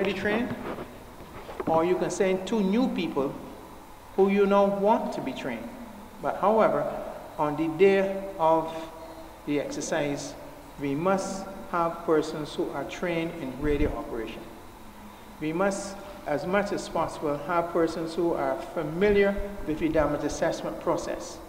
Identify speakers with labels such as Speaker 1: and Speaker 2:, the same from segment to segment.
Speaker 1: already trained, or you can send 2 new people who you know want to be trained. But however, on the day of the exercise, we must have persons who are trained in radio operation. We must, as much as possible, have persons who are familiar with the damage assessment process.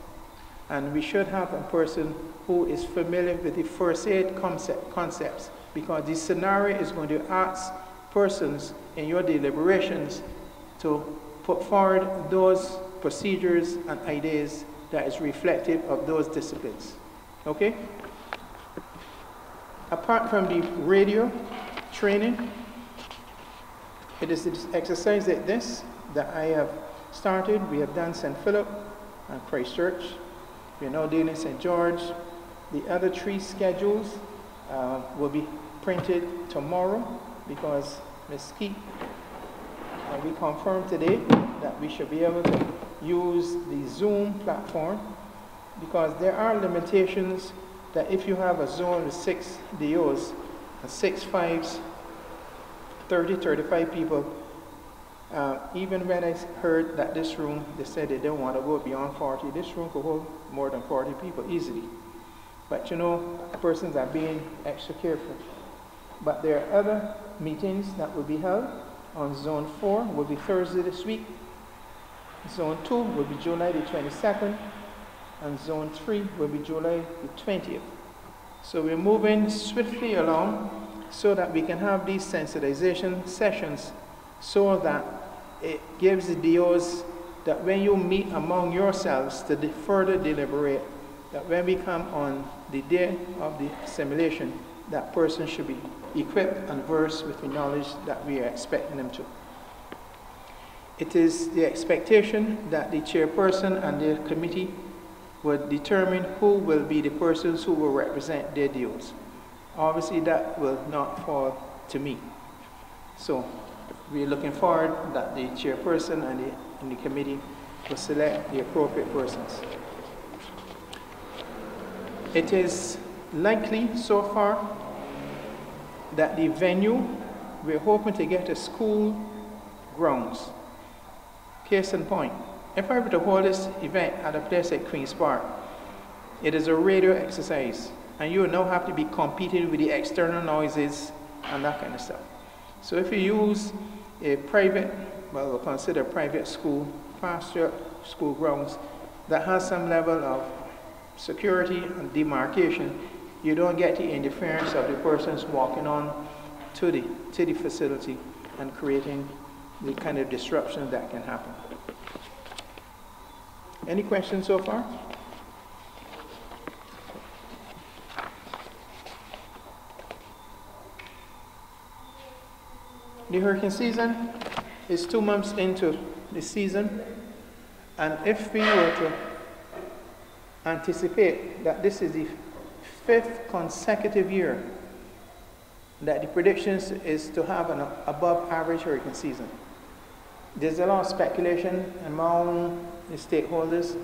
Speaker 1: And we should have a person who is familiar with the first aid concepts, because the scenario is going to ask persons in your deliberations to put forward those procedures and ideas that is reflective of those disciplines. Okay? Apart from the radio training, it is this exercise like this that I have started. We have done St. Philip and Christchurch. We are now doing St. George. The other 3 schedules will be printed tomorrow, because Ms. Keith, we confirmed today that we should be able to use the Zoom platform, because there are limitations that if you have a zone with 6 DOs and 6 5s, 30, 35 people, even when I heard that this room, they said they don't want to go beyond 40, this room could hold more than 40 people easily. But you know, persons are being extra careful. But there are other meetings that will be held. On Zone 4 will be Thursday this week. Zone 2 will be July the 22nd. And Zone 3 will be July the 20th. So we're moving swiftly along so that we can have these sensitization sessions, so that it gives the DOs that when you meet among yourselves to further deliberate, that when we come on the day of the simulation, that person should be equipped and versed with the knowledge that we are expecting them to. It is the expectation that the chairperson and the committee will determine who will be the persons who will represent their DOs. Obviously, that will not fall to me. So we're looking forward that the chairperson and the committee will select the appropriate persons. It is likely so far that the venue, we're hoping to get a school grounds. Case in point, if I were to hold this event at a place like Queen's Park, it is a radio exercise, and you will now have to be competing with the external noises and that kind of stuff. So if you use a private, well, we'll consider private school, pasture school grounds, that has some level of security and demarcation, you don't get the interference of the persons walking on to the facility and creating the kind of disruption that can happen. Any questions so far? The hurricane season is 2 months into the season, and if we were to anticipate that this is the 5th consecutive year that the predictions is to have an above average hurricane season, there's a lot of speculation among the stakeholders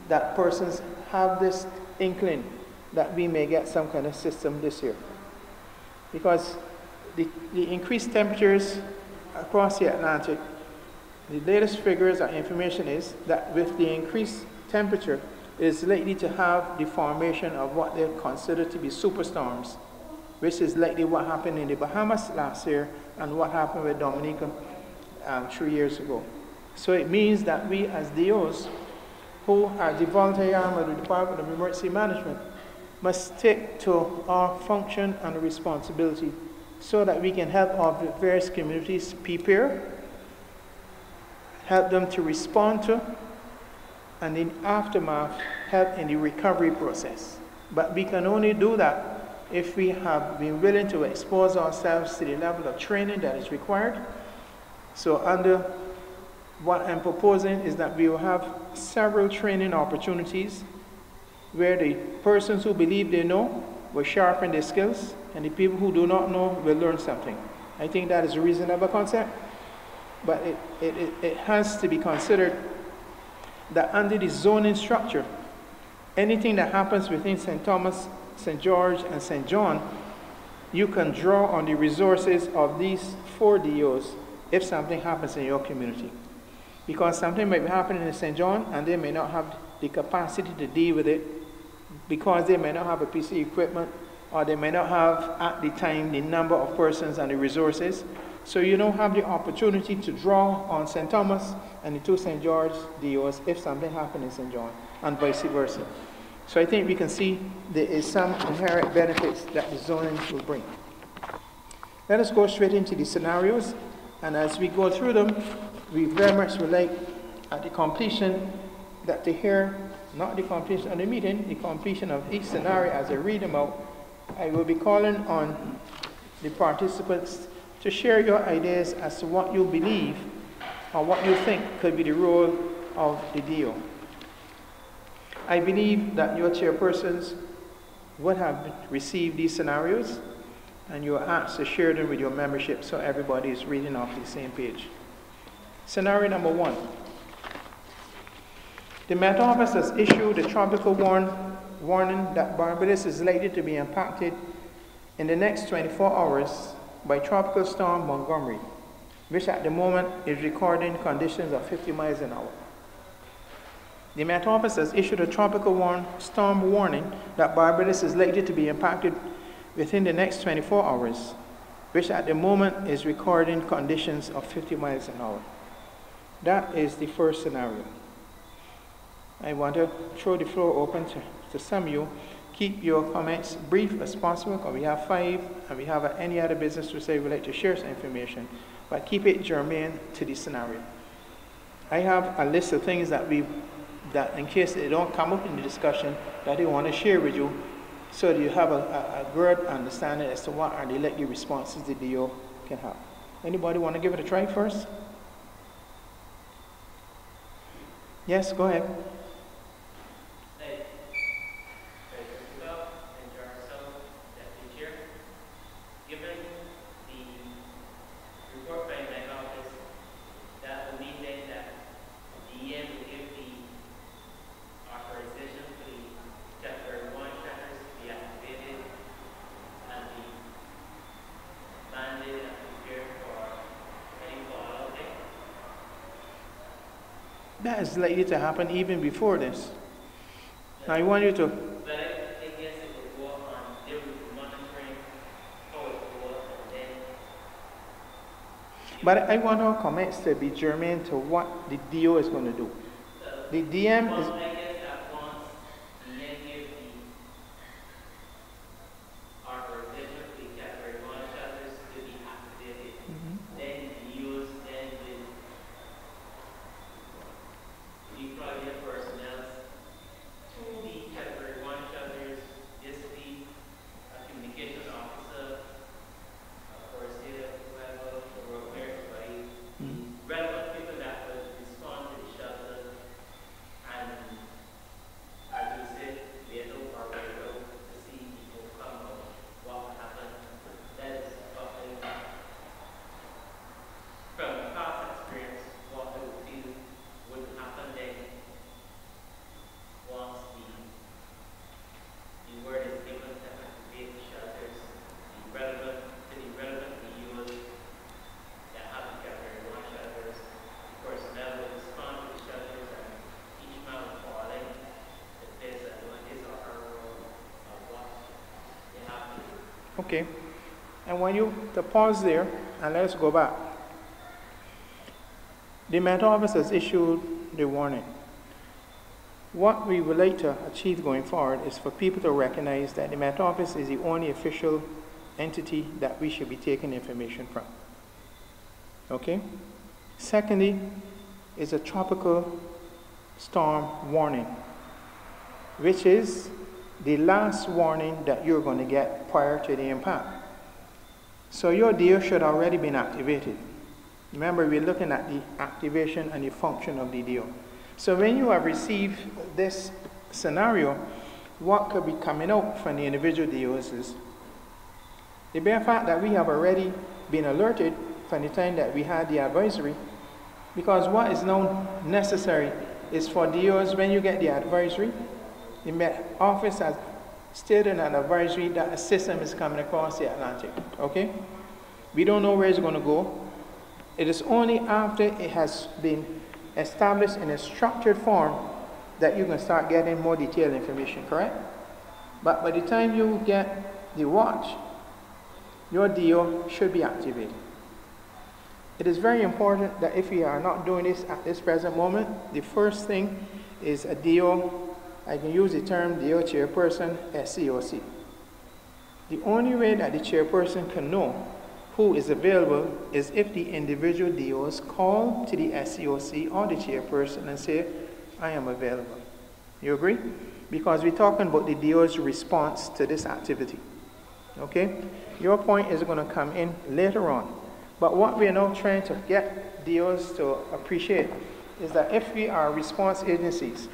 Speaker 1: that persons have this inkling that we may get some kind of system this year, because the increased temperatures across the Atlantic, the latest figures and information is that with the increased temperature, it is likely to have the formation of what they consider to be superstorms, which is likely what happened in the Bahamas last year and what happened with Dominica 3 years ago. So it means that we as DOs, who are the voluntary arm of the Department of Emergency Management, must stick to our function and responsibility so that we can help our various communities prepare, help them to respond to, and in aftermath, help in the recovery process. But we can only do that if we have been willing to expose ourselves to the level of training that is required. So under what I'm proposing is that we will have several training opportunities where the persons who believe they know will sharpen their skills, and the people who do not know will learn something. I think that is a reasonable concept, but it has to be considered that under the zoning structure, anything that happens within St. Thomas, St. George, and St. John, you can draw on the resources of these 4 DEOs if something happens in your community. Because something might be happening in St. John and they may not have the capacity to deal with it because they may not have a piece of equipment or they may not have at the time the number of persons and the resources. So you don't have the opportunity to draw on St. Thomas and the 2 St. George DEOs if something happened in St. John and vice versa. So I think we can see there is some inherent benefits that the zoning will bring. Let us go straight into the scenarios, and as we go through them, we very much would like at the completion that to hear, not the completion of the meeting, the completion of each scenario as I read them out. I will be calling on the participants to share your ideas as to what you believe or what you think could be the role of the DEO. I believe that your chairpersons would have received these scenarios and you are asked to share them with your membership so everybody is reading off the same page. Scenario number 1. The Met Office has issued a tropical warning that Barbados is likely to be impacted in the next 24 hours by Tropical Storm Montgomery, which at the moment is recording conditions of 50 miles an hour. The Met Office has issued a tropical storm warning that Barbados is likely to be impacted within the next 24 hours, which at the moment is recording conditions of 50 miles an hour. That is the first scenario. I want to throw the floor open to some of you. Keep your comments brief as possible, because we have 5 and we have any other business to say we'd like to share some information, but keep it germane to the scenario. I have a list of things that in case they don't come up in the discussion, that they want to share with you, so that you have a good understanding as to what are the likely responses the DEO can have. Anybody want to give it a try first? Yes, go ahead. That is likely to happen even before this. Now I want you to...
Speaker 2: But I guess it would go on, they would be monitoring how it goes and then...
Speaker 1: But I want our comments to be germane to what the DEO is going to do. The DM is...
Speaker 2: I guess that once the then give the authorization for the category 1 shelters to be activated, then the use then will deploy their personnel to the category 1 shelters. This will be a communications officer, a first aid level, a road everybody, relevant people that will respond to the shelters, and as you said, they know our way out to see people come out, what will happen. That is something from past experience, what they would feel would happen then once the word is given to activate the shelters, the relevant DEOs that have the category 1 shelters, the personnel will respond to the shelters and each man will fall in if there's his or her role of what they have to do.
Speaker 1: Okay. And when you to pause there, and let's go back. The Met Office has issued the warning. What we would like to achieve going forward is for people to recognize that the Met Office is the only official entity that we should be taking information from. Okay? Secondly, is a tropical storm warning, which is the last warning that you're going to get prior to the impact. So your DEO should already been activated. Remember, we're looking at the activation and the function of the DEO. So when you have received this scenario, what could be coming out from the individual DEOs is the bare fact that we have already been alerted from the time that we had the advisory, because what is now necessary is for DEOs, when you get the advisory, the Met Office has stated an advisory that a system is coming across the Atlantic, okay? We don't know where it's going to go. It is only after it has been established in a structured form that you can start getting more detailed information, correct? But by the time you get the watch, your DEO should be activated. It is very important that if we are not doing this at this present moment, the first thing is a DEO, I can use the term DEO chairperson, SCOC. The only way that the chairperson can know who is available is if the individual DEOs call to the SCOC or the chairperson and say, I am available. You agree? Because we're talking about the DEO's response to this activity. Okay? Your point is going to come in later on. But what we are now trying to get DEOs to appreciate is that if we are response agencies,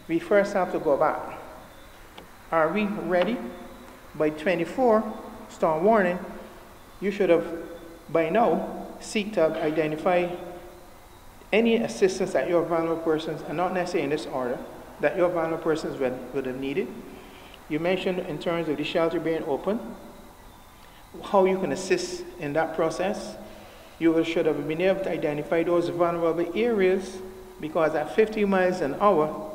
Speaker 1: we first have to go back. Are we ready? By 24, storm warning, you should have, by now, seek to identify any assistance that your vulnerable persons, and not necessarily in this order, that your vulnerable persons would have needed. You mentioned in terms of the shelter being open, how you can assist in that process. You should have been able to identify those vulnerable areas, because at 50 miles an hour,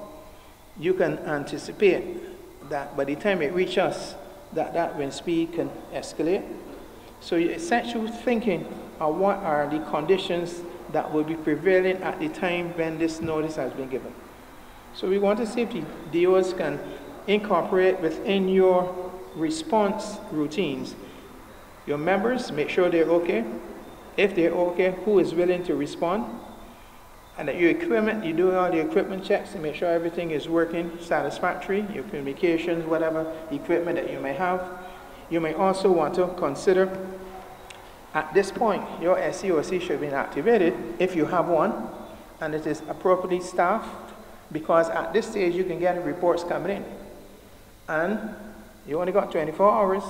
Speaker 1: you can anticipate that by the time it reaches us, that wind speed can escalate. So you essentially thinking of what are the conditions that will be prevailing at the time when this notice has been given. So we want to see if the DEOs can incorporate within your response routines. Your members, make sure they're okay. If they're okay, who is willing to respond? And that your equipment, you do all the equipment checks to make sure everything is working satisfactory, your communications, whatever equipment that you may have. You may also want to consider, at this point, your SCOC should be activated if you have one, and it is appropriately staffed, because at this stage you can get reports coming in. And you only got 24 hours,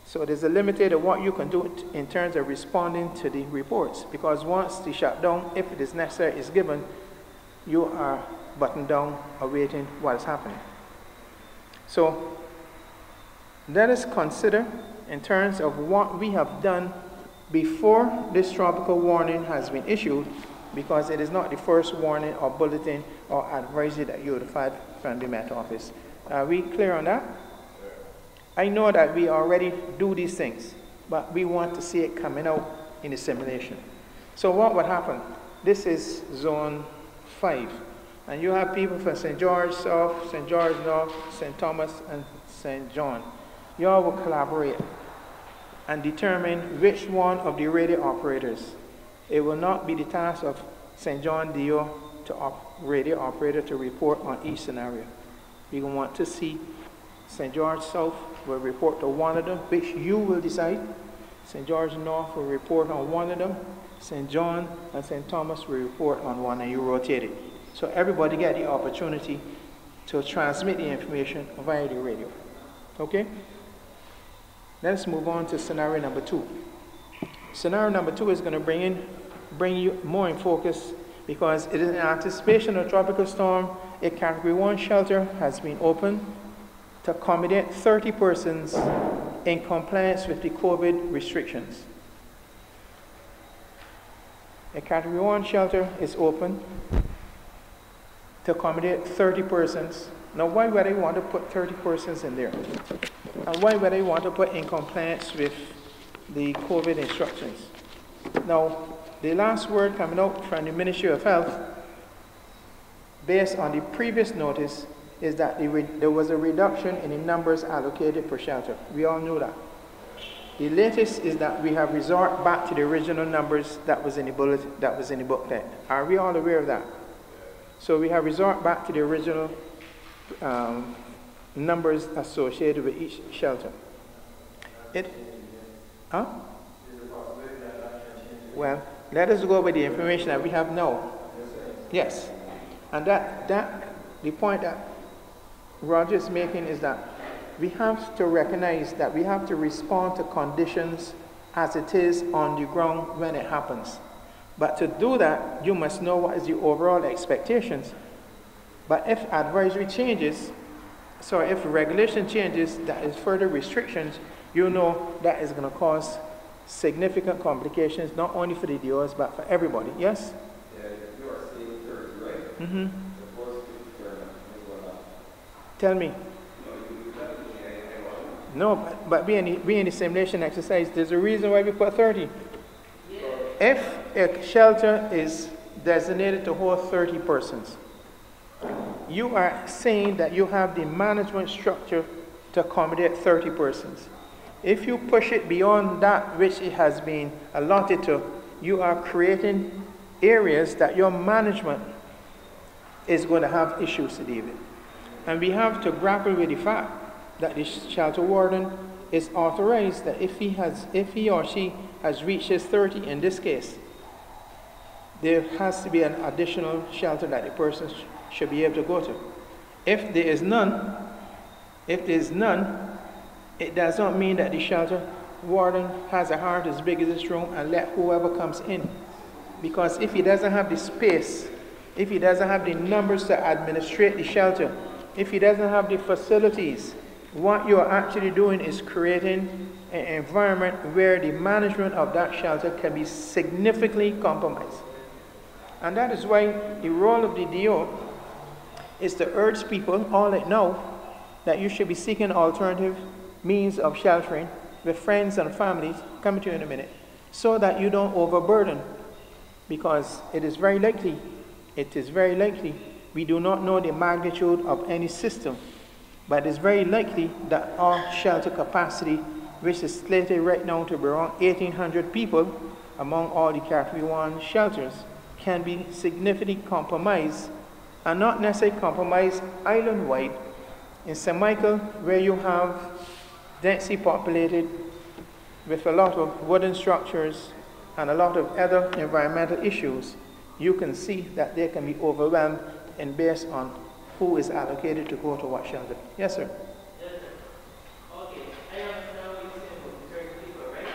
Speaker 1: so there's a limit of what you can do in terms of responding to the reports, because once the shutdown, if it is necessary, is given, you are buttoned down awaiting what is happening. So let us consider in terms of what we have done before this tropical warning has been issued, because it is not the first warning or bulletin or advisory that you would have had from the Met Office. Are we clear on that? I know that we already do these things, but we want to see it coming out in the simulation. So what would happen? This is Zone 5, and you have people from St. George South, St. George North, St. Thomas, and St. John. You all will collaborate and determine which one of the radio operators. It will not be the task of St. John DEO to radio operator to report on each scenario. We want to see St. George South will report to one of them, which you will decide. St. George North will report on one of them. St. John and St. Thomas will report on one, and you rotate it. So everybody get the opportunity to transmit the information via the radio. Okay? Let's move on to scenario number 2. Scenario number 2 is going to bring you more in focus, because it is in anticipation of a tropical storm. A Category 1 shelter has been opened to accommodate 30 persons in compliance with the COVID restrictions. A Category 1 shelter is open to accommodate 30 persons. Now, why would I want to put 30 persons in there? And why would I want to put in compliance with the COVID instructions? Now, the last word coming out from the Ministry of Health, based on the previous notice, is that there was a reduction in the numbers allocated per shelter. We all know that. The latest is that we have resort back to the original numbers that was in the bulletin, that was in the booklet. Are we all aware of that? So we have resort back to the original numbers associated with each shelter. Well, let us go with the information that we have now. Yes. And the point that Roger is making is that we have to recognize that we have to respond to conditions as it is on the ground when it happens. But to do that, you must know what is the overall expectations. But if advisory changes, So if regulation changes, that is further restrictions, you know that is going to cause significant complications, not only for the DOs, but for everybody. Yes?
Speaker 3: Yeah, you are saying 30, right?
Speaker 1: Mm-hmm.
Speaker 3: The first 50 turn up.
Speaker 1: Tell me.
Speaker 3: No, you definitely ain't.
Speaker 1: No, but being the simulation exercise, there's a reason why we put 30.
Speaker 2: Yeah.
Speaker 1: If a shelter is designated to hold 30 persons, you are saying that you have the management structure to accommodate 30 persons. If you push it beyond that which it has been allotted to, you are creating areas that your management is going to have issues to deal with. And we have to grapple with the fact that the shelter warden is authorized that if he or she has reached his 30 in this case, there has to be an additional shelter that the person should be able to go to. If there is none, it does not mean that the shelter warden has a heart as big as this room and let whoever comes in. Because if he doesn't have the space, if he doesn't have the numbers to administrate the shelter, if he doesn't have the facilities, what you are actually doing is creating an environment where the management of that shelter can be significantly compromised. And that is why the role of the DO is to urge people, all right now, that you should be seeking alternative means of sheltering with friends and families, coming to you in a minute, so that you don't overburden. Because it is very likely, we do not know the magnitude of any system, but it is very likely that our shelter capacity, which is slated right now to be around 1,800 people among all the Category 1 shelters, can be significantly compromised, and not necessarily compromised island-wide. In St. Michael, where you have densely populated with a lot of wooden structures and a lot of other environmental issues, you can see that they can be overwhelmed and based on who is allocated to go to what shelter. Yes, sir.
Speaker 2: Yes, sir. Okay, I understand what you're saying about 30 people, right?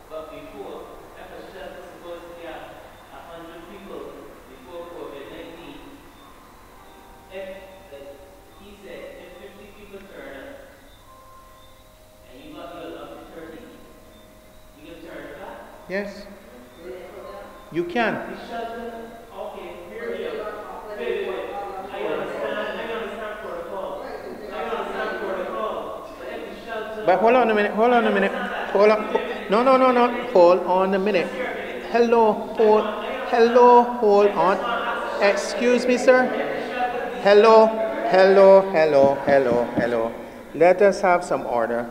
Speaker 2: But before, if a shelter is supposed to have 100 people before COVID-19, if, he said, if 50 people turn up, and you got your up to 30, you can turn it back?
Speaker 1: Yes. You can.
Speaker 2: The shelter, okay, here we go. Wait. I understand protocol. But if the shelter...
Speaker 1: But hold on a minute. Hold on. No. Hold on a minute. Hello, hold on. Excuse me, sir. Hello. Let us have some order.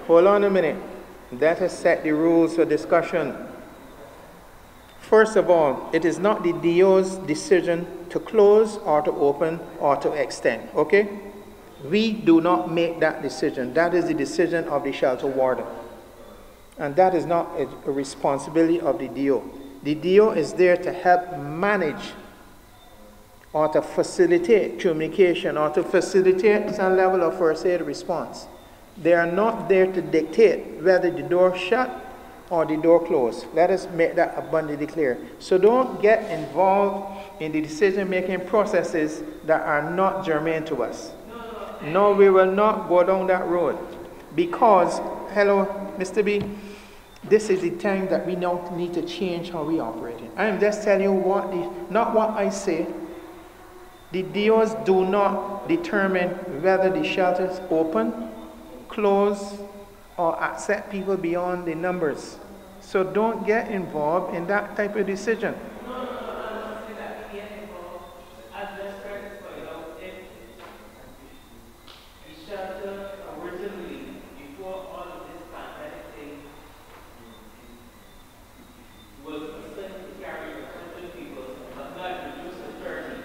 Speaker 1: Hold on a minute. Let us set the rules for discussion. First of all, it is not the DO's decision to close or to open or to extend, okay? We do not make that decision. That is the decision of the shelter warden. And that is not a responsibility of the DO. The DO is there to help manage or to facilitate communication or to facilitate some level of first aid response. They are not there to dictate whether the door shut or the door closed. Let us make that abundantly clear. So don't get involved in the decision-making processes that are not germane to us. No, we will not go down that road. Because, hello, Mr. B, this is the time that we now need to change how we operate. I am just telling you not what I say. The DOs do not determine whether the shelter is open, close, or accept people beyond the numbers. So don't get involved in that type of decision.
Speaker 2: No, I'm not saying that we get involved. As just trying to point out, if the shelter originally, before all of this pandemic thing, was set to carry 100 people, but not reduced to 30.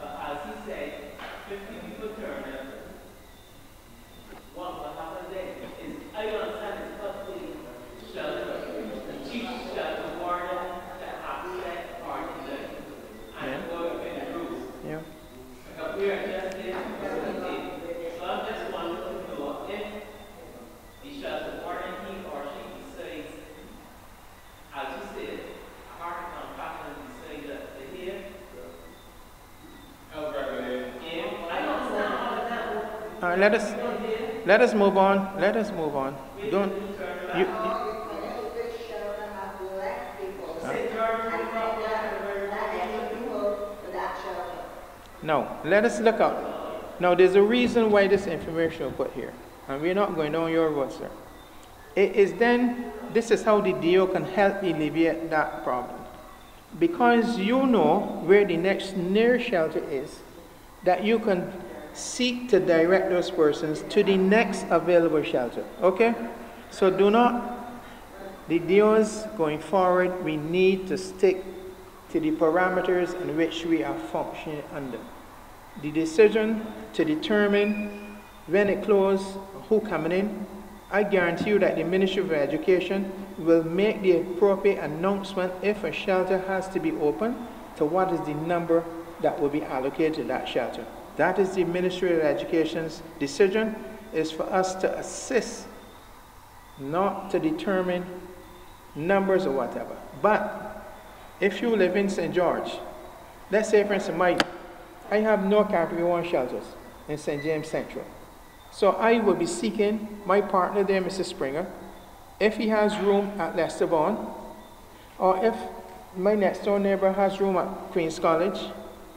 Speaker 2: But as he said, 50 people turned up. What happened then is, I understand it's publicly shelter, the chief shelter warden that have set party then, and go within the rules.
Speaker 1: Yeah.
Speaker 2: But we are just here to facilitate. So I'm just wanting to know if the shelter warden, he or she decides, as you said, a hard compassion decide that they hear.
Speaker 3: Health regulation.
Speaker 2: If I don't
Speaker 1: All right, let us move on. Let us move on. Don't you, no, let us look up. Now, there's a reason why this information was put here, and we're not going down your road, sir. It is then, this is how the DEO can help alleviate that problem. Because you know where the next near shelter is, that you can seek to direct those persons to the next available shelter. Okay? So do not, the DEOs going forward, we need to stick to the parameters in which we are functioning under. The decision to determine when it closes, who coming in, I guarantee you that the Ministry of Education will make the appropriate announcement if a shelter has to be open to what is the number that will be allocated to that shelter. That is the Ministry of Education's decision, is for us to assist, not to determine numbers or whatever. But if you live in St. George, let's say for instance, I have no Category 1 shelters in St. James Central. So I will be seeking my partner there, Mr. Springer, if he has room at Leicester Vaughan, or if my next door neighbor has room at Queen's College,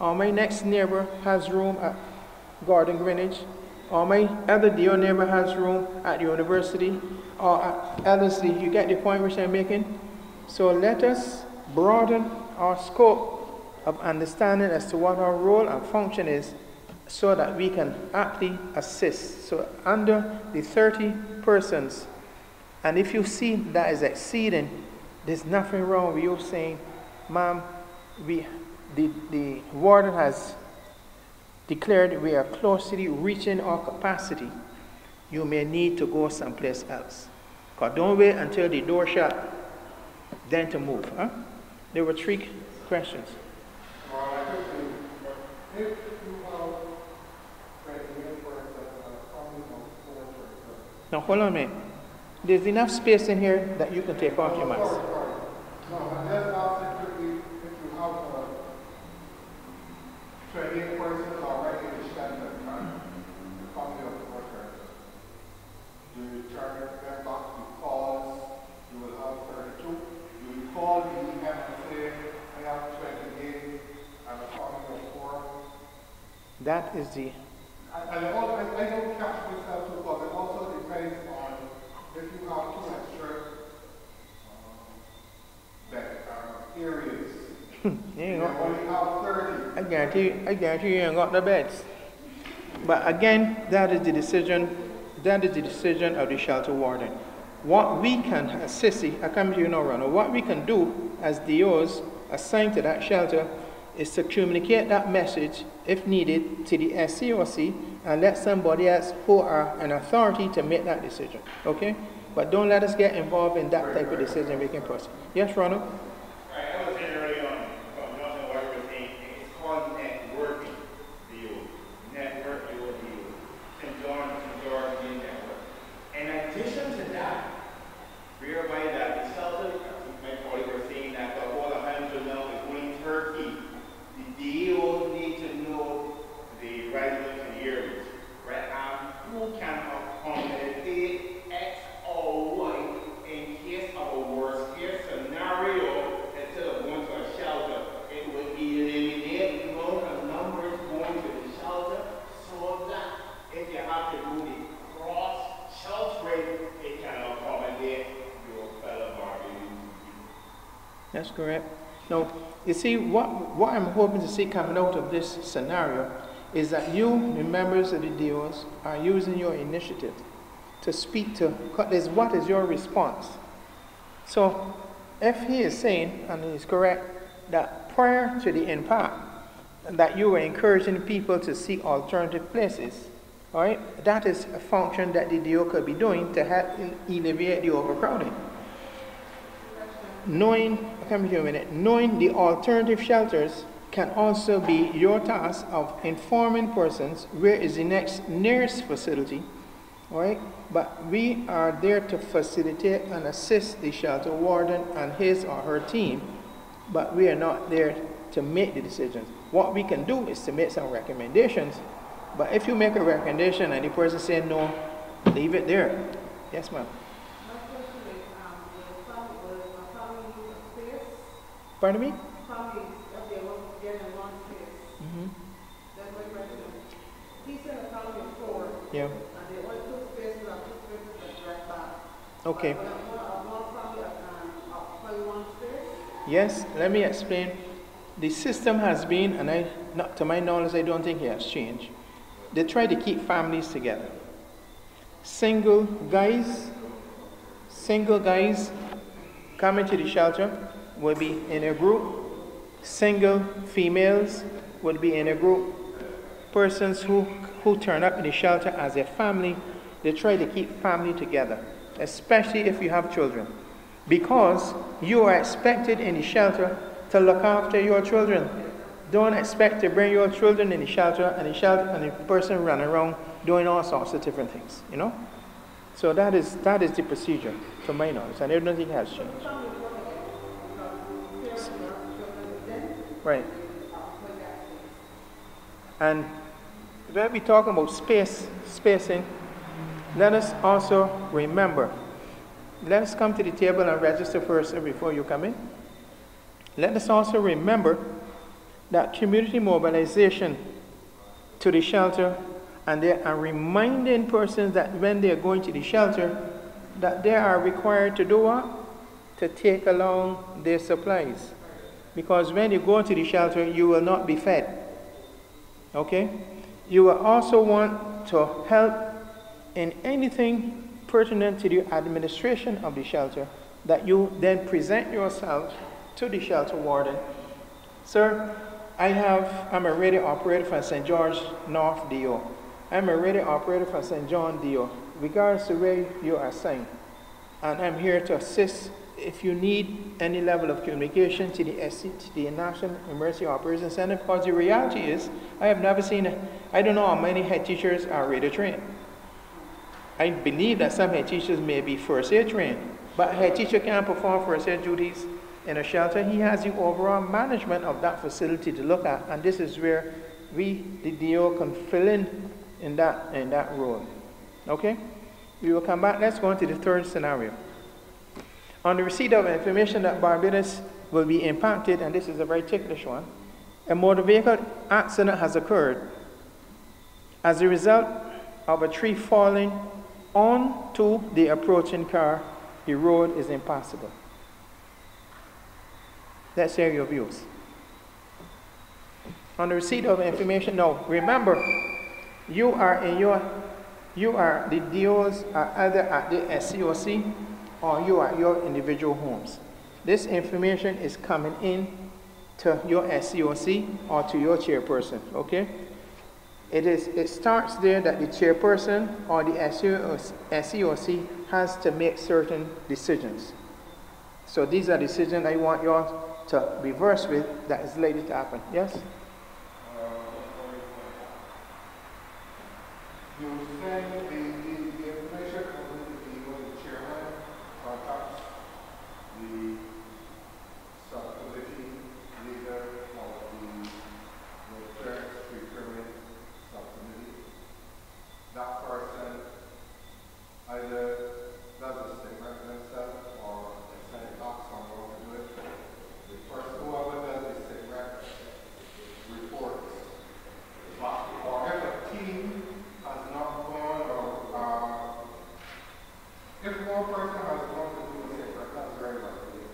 Speaker 1: or my next neighbor has room at Gordon Greenwich, or my other DEO neighbor has room at the university, or at Ellerslie. You get the point which I'm making? So let us broaden our scope of understanding as to what our role and function is, so that we can aptly assist. So under the 30 persons, and if you see that is exceeding, there's nothing wrong with you saying, ma'am, the warden has declared we are close to reaching our capacity. You may need to go someplace else. Because don't wait until the door shut, then to move. Huh? There were 3 questions. Now hold on a minute. There's enough space in here that you can take off your mask.
Speaker 4: No, I'm just asking if you have a training person already in the shelter coming up for workers. Do you turn them back because you will have 32? Do you call the EM and say, I have 28 and I'm coming up for?
Speaker 1: That is the...
Speaker 4: I don't catch myself too, because it also depends on if you have 2 extra areas. You only have 30.
Speaker 1: I guarantee you ain't got the beds. But again, that is the decision of the shelter warden. What we can assist, I come to you now, Ronald, what we can do as DOs assigned to that shelter is to communicate that message, if needed, to the SCOC and let somebody else who are an authority to make that decision. Okay? But don't let us get involved in that type of decision-making process. Yes, Ronald?
Speaker 5: I was saying earlier on, from Johnson, what you were saying, it's called networking deals. Network deals. St. George being network. In addition to that, whereby that the shelter, my colleague were saying that the whole of Hampshire now is going Turkey. The DEOs need to know the residents and areas, right? Who can accommodate X or Y in case of a worst case scenario. Instead of going to a shelter, it would eliminate the amount of numbers going to the shelter, so that if you have to do the cross sheltering, it can accommodate your fellow Barbadians.
Speaker 1: That's correct. Now, you see, what I'm hoping to see coming out of this scenario is that you, the members of the DOs, are using your initiative to speak to, what is your response? So, if he is saying, and he's correct, that prior to the impact, that you were encouraging people to seek alternative places, all right, that is a function that the DO could be doing to help alleviate the overcrowding. Knowing the alternative shelters can also be your task of informing persons where is the nearest facility, all right? But we are there to facilitate and assist the shelter warden and his or her team, but we are not there to make the decisions. What we can do is to make some recommendations But if you make a recommendation and the person says no, leave it there. Yes, ma'am.
Speaker 6: My question is, will a family use a space?
Speaker 1: Pardon me?
Speaker 6: Family, if they want to get in one space.
Speaker 1: Mm-hmm.
Speaker 6: That's my question. He said a family of 4.
Speaker 1: Yeah.
Speaker 6: And they only 2 spaces and 2 spaces that direct back.
Speaker 1: Okay.
Speaker 6: But one family occupy one space?
Speaker 1: Yes, let me explain. The system has been, and not to my knowledge, I don't think it has changed. They try to keep families together. Single guys coming to the shelter will be in a group. Single females will be in a group. Persons who turn up in the shelter as a family, they try to keep family together, especially if you have children. Because you are expected in the shelter to look after your children. Don't expect to bring your children in the shelter and the person run around doing all sorts of different things, you know? So that is the procedure, to my knowledge, and I don't think it has changed. Right. And when we talk about spacing, let us also remember, let us come to the table and register first before you come in. Let us also remember that community mobilization to the shelter, and they are reminding persons that when they are going to the shelter, that they are required to do what? To take along their supplies. Because when you go to the shelter, you will not be fed. Okay? You will also want to help in anything pertinent to the administration of the shelter, that you then present yourself to the shelter warden. Sir, I'm a radio operator from St. George North DEO. I'm a radio operator from St. John DEO, regardless of where you are assigned. And I'm here to assist if you need any level of communication to the National Emergency Operations Center, because the reality is, I have never seen, I don't know how many head teachers are radio trained. I believe that some head teachers may be first aid trained, but a head teacher can't perform first aid duties in a shelter. He has the overall management of that facility to look at, and this is where we, the DEO, can fill in that role. Okay? We will come back. Let's go into the third scenario. On the receipt of information that Barbados will be impacted, and this is a very ticklish one, a motor vehicle accident has occurred as a result of a tree falling onto the approaching car. The road is impassable. Let's hear your views. On the receipt of information, now remember, the DEOs are either at the SCOC or you are at your individual homes. This information is coming in to your SCOC or to your chairperson, okay? It starts there that the chairperson or the SCOC has to make certain decisions. So these are decisions I want you all to be versed with that is likely to happen. Yes?
Speaker 4: You send the information over to the chairman, contacts the subcommittee leader of the threat procurement subcommittee. That person either does a statement themselves or send it back someone to do it. The person, whoever does the statement, reports. Or if a team has not gone, or if one person has gone to do the statement, that's very likely.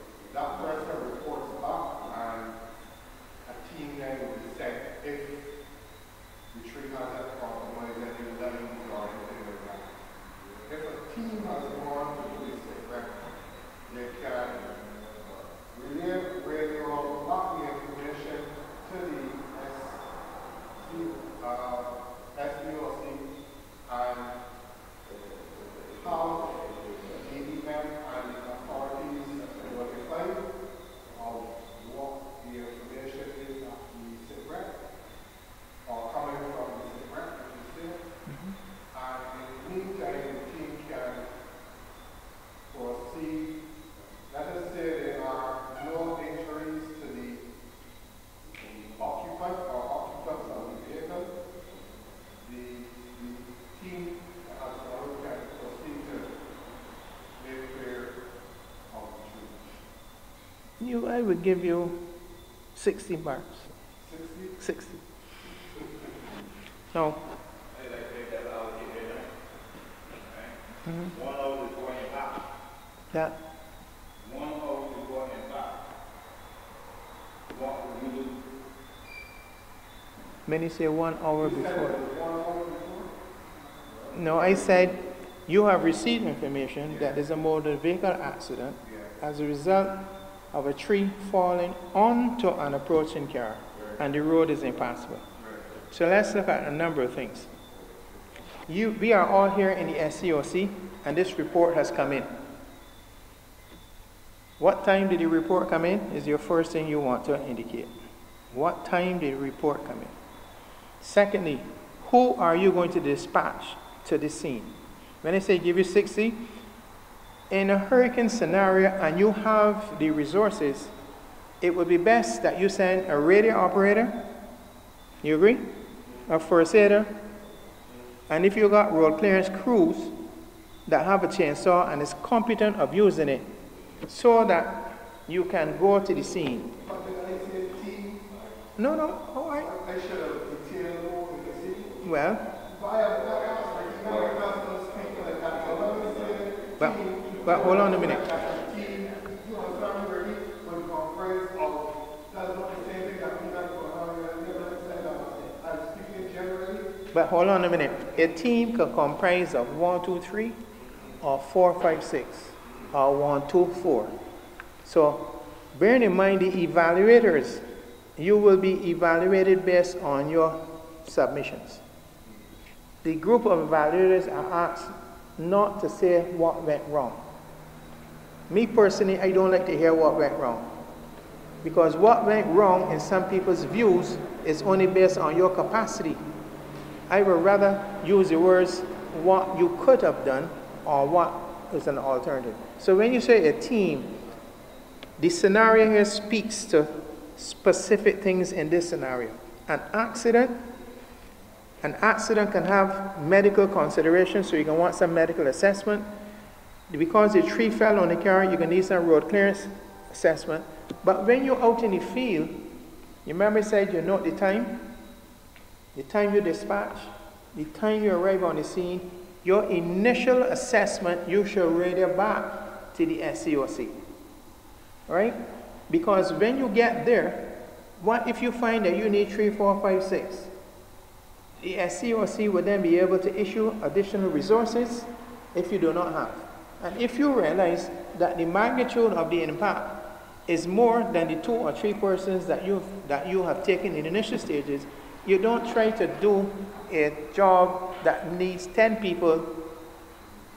Speaker 1: I would give you 60 bars. 60. No.
Speaker 5: I like to take that out of here, right?
Speaker 1: Mhm.
Speaker 5: 1 hour is going back.
Speaker 1: That
Speaker 5: 1 hour is going back. What would you do?
Speaker 1: many say 1 hour before. No, I said you have received information that there's a motor vehicle accident as a result of a tree falling onto an approaching car, and the road is impassable. So let's look at a number of things. We are all here in the SCOC, and this report has come in. What time did the report come in is your first thing you want to indicate. What time did the report come in? Secondly, who are you going to dispatch to the scene? When I say give you 60, in a hurricane scenario and you have the resources, it would be best that you send a radio operator, you agree? A first aider, and if you got road clearance crews that have a chainsaw and is competent of using it, so that you can go to the scene. No, all right.
Speaker 4: I should have detailed more in the city.
Speaker 1: Well, but hold on a minute. But hold on a minute. A team can comprise of 1, 2, 3, or 4, 5, 6, or 1, 2, 4. So, bearing in mind the evaluators, you will be evaluated based on your submissions. The group of evaluators are asked not to say what went wrong. Me personally, I don't like to hear what went wrong. Because what went wrong in some people's views is only based on your capacity. I would rather use the words what you could have done or what is an alternative. So when you say a team, the scenario here speaks to specific things in this scenario. An accident can have medical considerations, so you can want some medical assessment. Because the tree fell on the car, you can need some road clearance assessment. But when you're out in the field, you remember I said you note the time you dispatch, the time you arrive on the scene, your initial assessment, you should radio back to the SCOC. Right? Because when you get there, what if you find that you need 3, 4, 5, 6? The SCOC would then be able to issue additional resources if you do not have. And if you realize that the magnitude of the impact is more than the 2 or 3 persons that you have taken in initial stages, you don't try to do a job that needs 10 people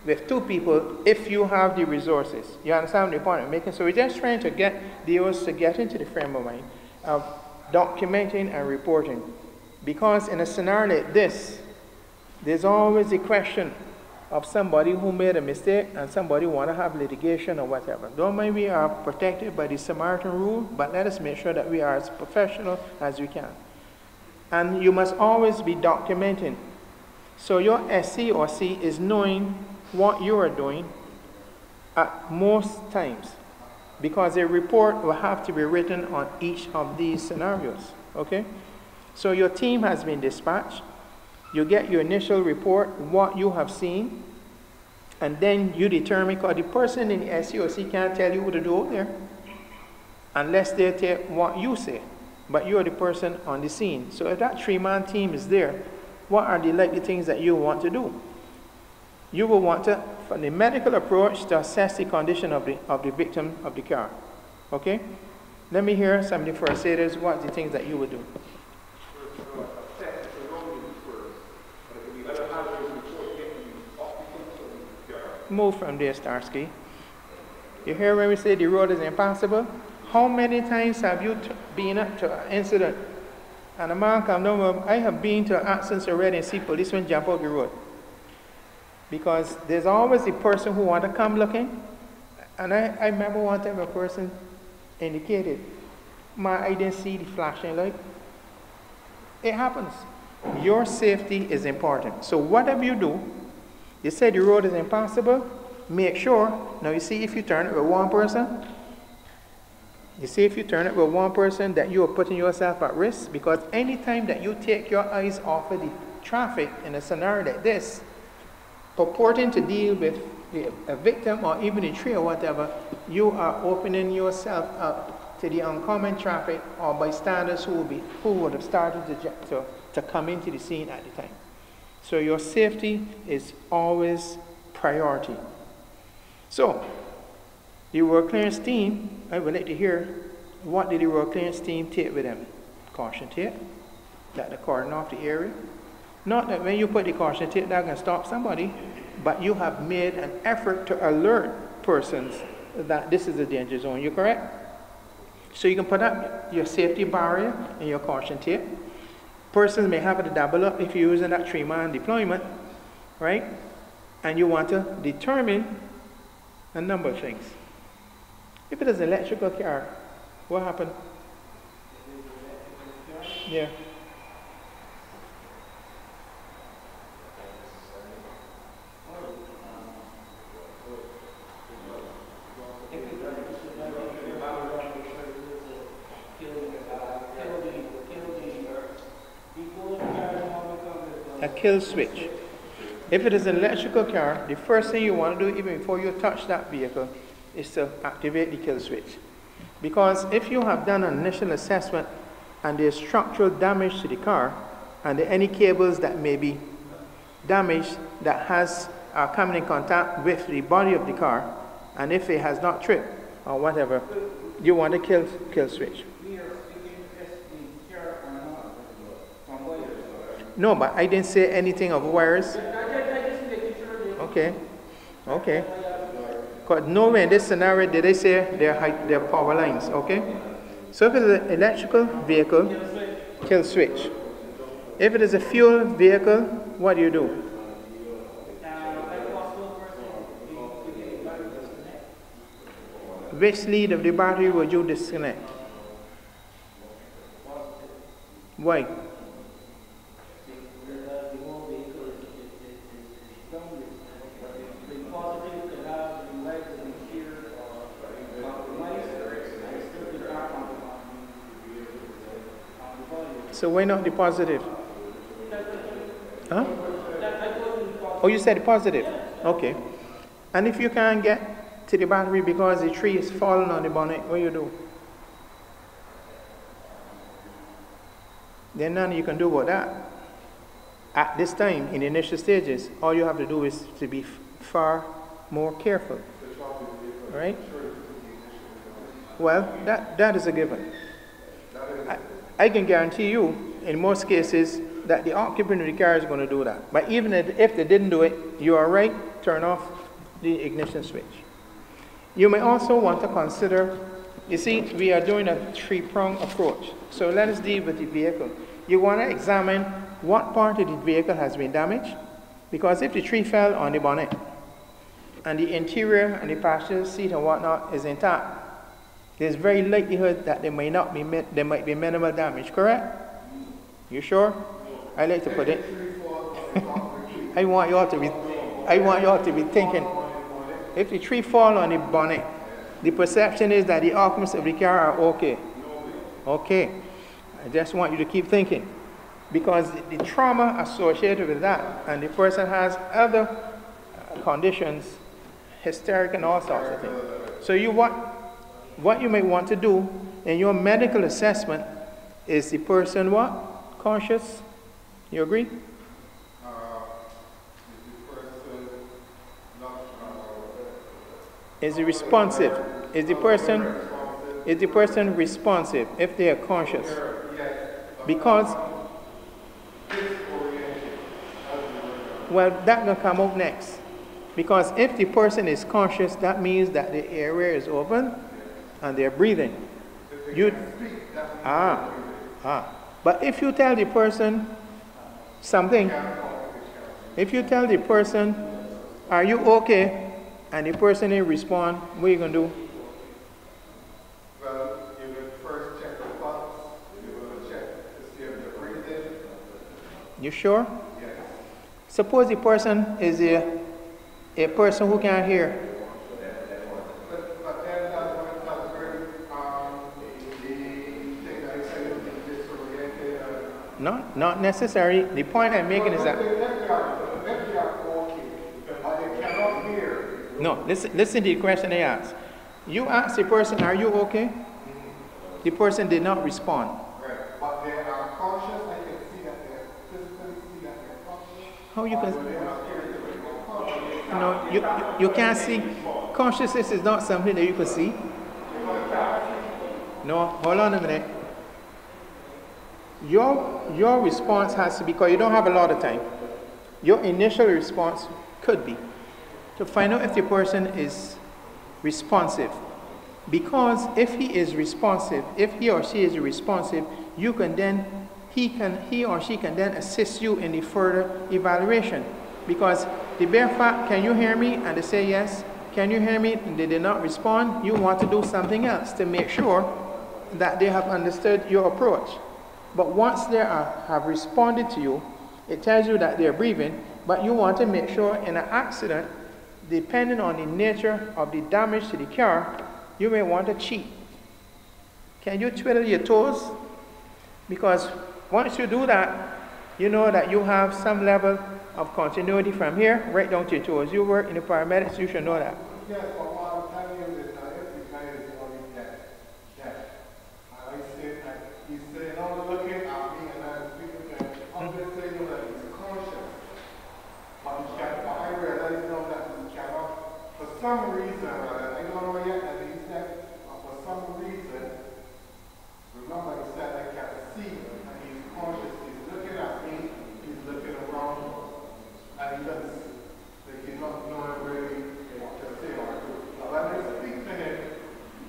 Speaker 1: with 2 people if you have the resources. You understand the point I'm making? So we're just trying to get DEOs to get into the frame of mind of documenting and reporting. Because in a scenario like this, there's always a question of somebody who made a mistake and somebody want to have litigation or whatever. Don't mind we are protected by the Samaritan rule, but let us make sure that we are as professional as we can. And you must always be documenting. So your SCOC is knowing what you are doing at most times, because a report will have to be written on each of these scenarios. Okay? So your team has been dispatched. You get your initial report, what you have seen, and then you determine, because the person in the SCOC can't tell you what to do out there unless they take what you say, but you're the person on the scene. So if that 3-man team is there, what are the likely things that you want to do? You will want to, from the medical approach, to assess the condition of the victim of the car. Okay? Let me hear some of the first aiders, what the things that you would do. Move from there, Starsky. You hear when we say the road is impassable? How many times have you been up to an incident and a man come down? I have been to accidents already and see policemen jump out the road. Because there's always the person who want to come looking. And I remember one time a person indicated, I didn't see the flashing light. It happens. Your safety is important. So whatever you do, you say the road is impassable, make sure, now you see if you turn it with one person, You see, if you turn it with one person, that you are putting yourself at risk, because anytime that you take your eyes off of the traffic in a scenario like this, purporting to deal with a victim or even a tree or whatever, you are opening yourself up to the oncoming traffic or bystanders who would have started to come into the scene at the time. So your safety is always priority. So, the road clearance team, I would like to hear, what did the road clearance team take with them? Caution tape, that they cordon off the area. Not that when you put the caution tape, that can stop somebody, but you have made an effort to alert persons that this is a danger zone. You correct? So you can put up your safety barrier and your caution tape. Persons may have to double up if you're using that 3-man deployment, right? And you want to determine a number of things. If it is an electrical car, what happened? Yeah. A kill switch. If it is an electrical car, the first thing you want to do even before you touch that vehicle is to activate the kill switch. Because if you have done an initial assessment and there's structural damage to the car and there are any cables that may be damaged that are coming in contact with the body of the car, and if it has not tripped or whatever, you want a kill switch. No, but I didn't say anything of wires. Okay. Okay. Because nowhere in this scenario did they say they're power lines. Okay. So if it is an electrical vehicle, kill switch. If it is a fuel vehicle, what do you do? Which lead of the battery would you disconnect? Why? So why not the positive? Huh? Oh, you said the positive? Okay. And if you can't get to the battery because the tree is falling on the bonnet, what do you do? There's nothing you can do about that. At this time, in the initial stages, all you have to do is to be far more careful. Right? Well, that is a given. I can guarantee you, in most cases, that the occupant of the car is going to do that. But even if they didn't do it, you are right, turn off the ignition switch. You may also want to consider, you see, we are doing a 3-prong approach. So let us deal with the vehicle. You want to examine what part of the vehicle has been damaged, because if the tree fell on the bonnet, and the interior and the passenger seat and whatnot is intact, there's very likelihood that there might be minimal damage, correct? You sure? I like to put it. I want you all to be thinking, if the tree fall on the bonnet, the perception is that the occupants of the car are okay. Okay. I just want you to keep thinking. Because the trauma associated with that, and the person has other conditions, hysteric and all sorts of things. So what you may want to do in your medical assessment is the person what? Conscious? You agree? Is he responsive? Is the person responsive if they are conscious? Because, well, that will come up next. Because if the person is conscious, that means that the airway is open and they're breathing. But if you tell the person something, if you tell the person, are you okay? And the person didn't respond, what are you going to do?
Speaker 4: Well, you would first check the pulse, you would check to see if they're breathing.
Speaker 1: You sure?
Speaker 4: Yes.
Speaker 1: Suppose the person is a person who can't hear.
Speaker 4: But then that's very
Speaker 1: Not necessary. The point I'm making is that...
Speaker 4: If they are okay, but they cannot hear.
Speaker 1: No, listen to the question I asked. You asked the person, are you okay? The person did not respond.
Speaker 4: Right. But they are conscious. I can see that they're physically see that they're conscious.
Speaker 1: How you can...
Speaker 4: They are conscious.
Speaker 1: No, you can't see. Consciousness is not something that you can see. No, hold on a minute. Your response has to be, because you don't have a lot of time. Your initial response could be to find out if the person is responsive. Because if he is responsive, if he or she is responsive, you can then, he or she can then assist you in the further evaluation. Because the bare fact, can you hear me? And they say yes. Can you hear me? And they did not respond. You want to do something else to make sure that they have understood your approach. But once they have responded to you, it tells you that they're breathing, but you want to make sure in an accident, depending on the nature of the damage to the car, you may want to cheat. Can you twiddle your toes? Because once you do that, you know that you have some level of continuity from here right down to your toes. You work in the paramedics, you should know that.
Speaker 4: Yes, but what I'm telling you is that if the guy is only dead, I say that he's saying, oh, looking at me and I'm speaking to him, I'm just saying that he's conscious. But he can't, I realize now that he cannot, for some reason, I don't know yet, and he said, for some reason, remember he said I can't see, and he's conscious, he's looking at me, he's looking around, and he does, he's not knowing really what to say or do. But when I speak to him,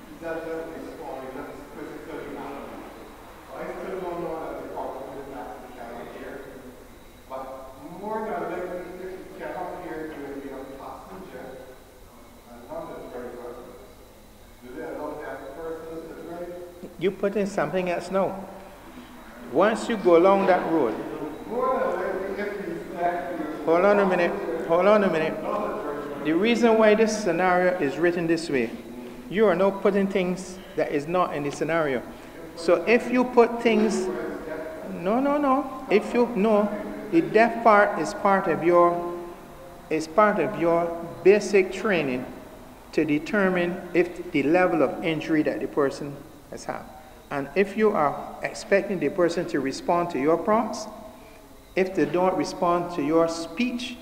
Speaker 4: he doesn't respond, he doesn't physically act. So I still don't know that the problem is that he cannot hear. But more than likely, if he cannot hear, he will be a passenger and not a driver. Do they allow that person to drive?
Speaker 1: You put in something else now. Once you go along that road,
Speaker 4: More than likely, if he's that,
Speaker 1: hold on a minute. The reason why this scenario is written this way, you are now putting things that is not in the scenario. So if you put things, if you know, the deaf part is part of your basic training to determine if the level of injury that the person has had. And if you are expecting the person to respond to your prompts, if they don't respond to your speech,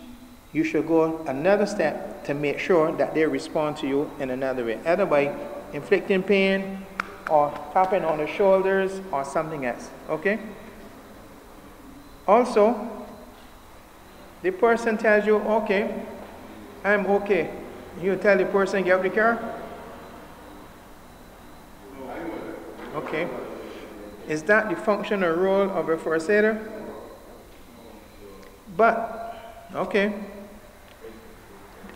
Speaker 1: you should go another step to make sure that they respond to you in another way, either by inflicting pain or tapping on the shoulders or something else, okay? Also, the person tells you, okay, I'm okay. You tell the person, get out of the car? Okay. Is that the function or role of a first aider? But, okay.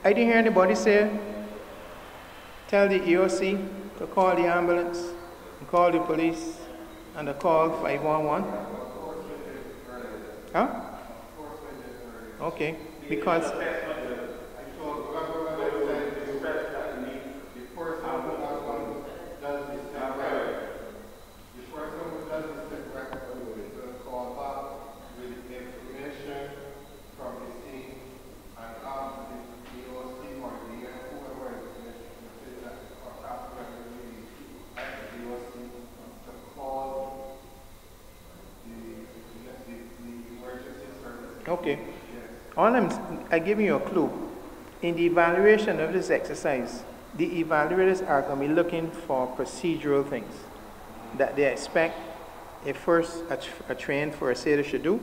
Speaker 1: I didn't hear anybody say, tell the EOC to call the ambulance, and call the police, and to call 511. Huh? Okay, because okay. All I'm giving you a clue. In the evaluation of this exercise, the evaluators are going to be looking for procedural things that they expect a trained first aider should do.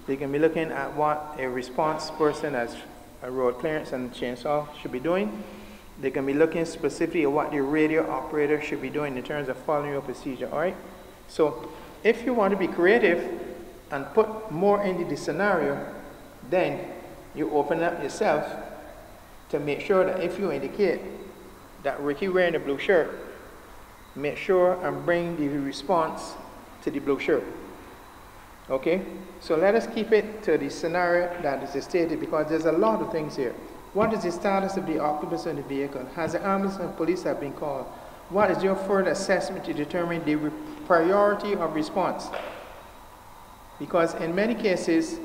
Speaker 1: They can be looking at what a response person as a road clearance and chainsaw should be doing. They can be looking specifically at what the radio operator should be doing in terms of following your procedure, all right? So if you want to be creative and put more into the scenario, then you open up yourself to make sure that if you indicate that Ricky wearing a blue shirt, make sure and bring the response to the blue shirt. Okay? So let us keep it to the scenario that is stated, because there's a lot of things here. What is the status of the occupants of the vehicle? Has the ambulance and police have been called? What is your further assessment to determine the priority of response? Because in many cases,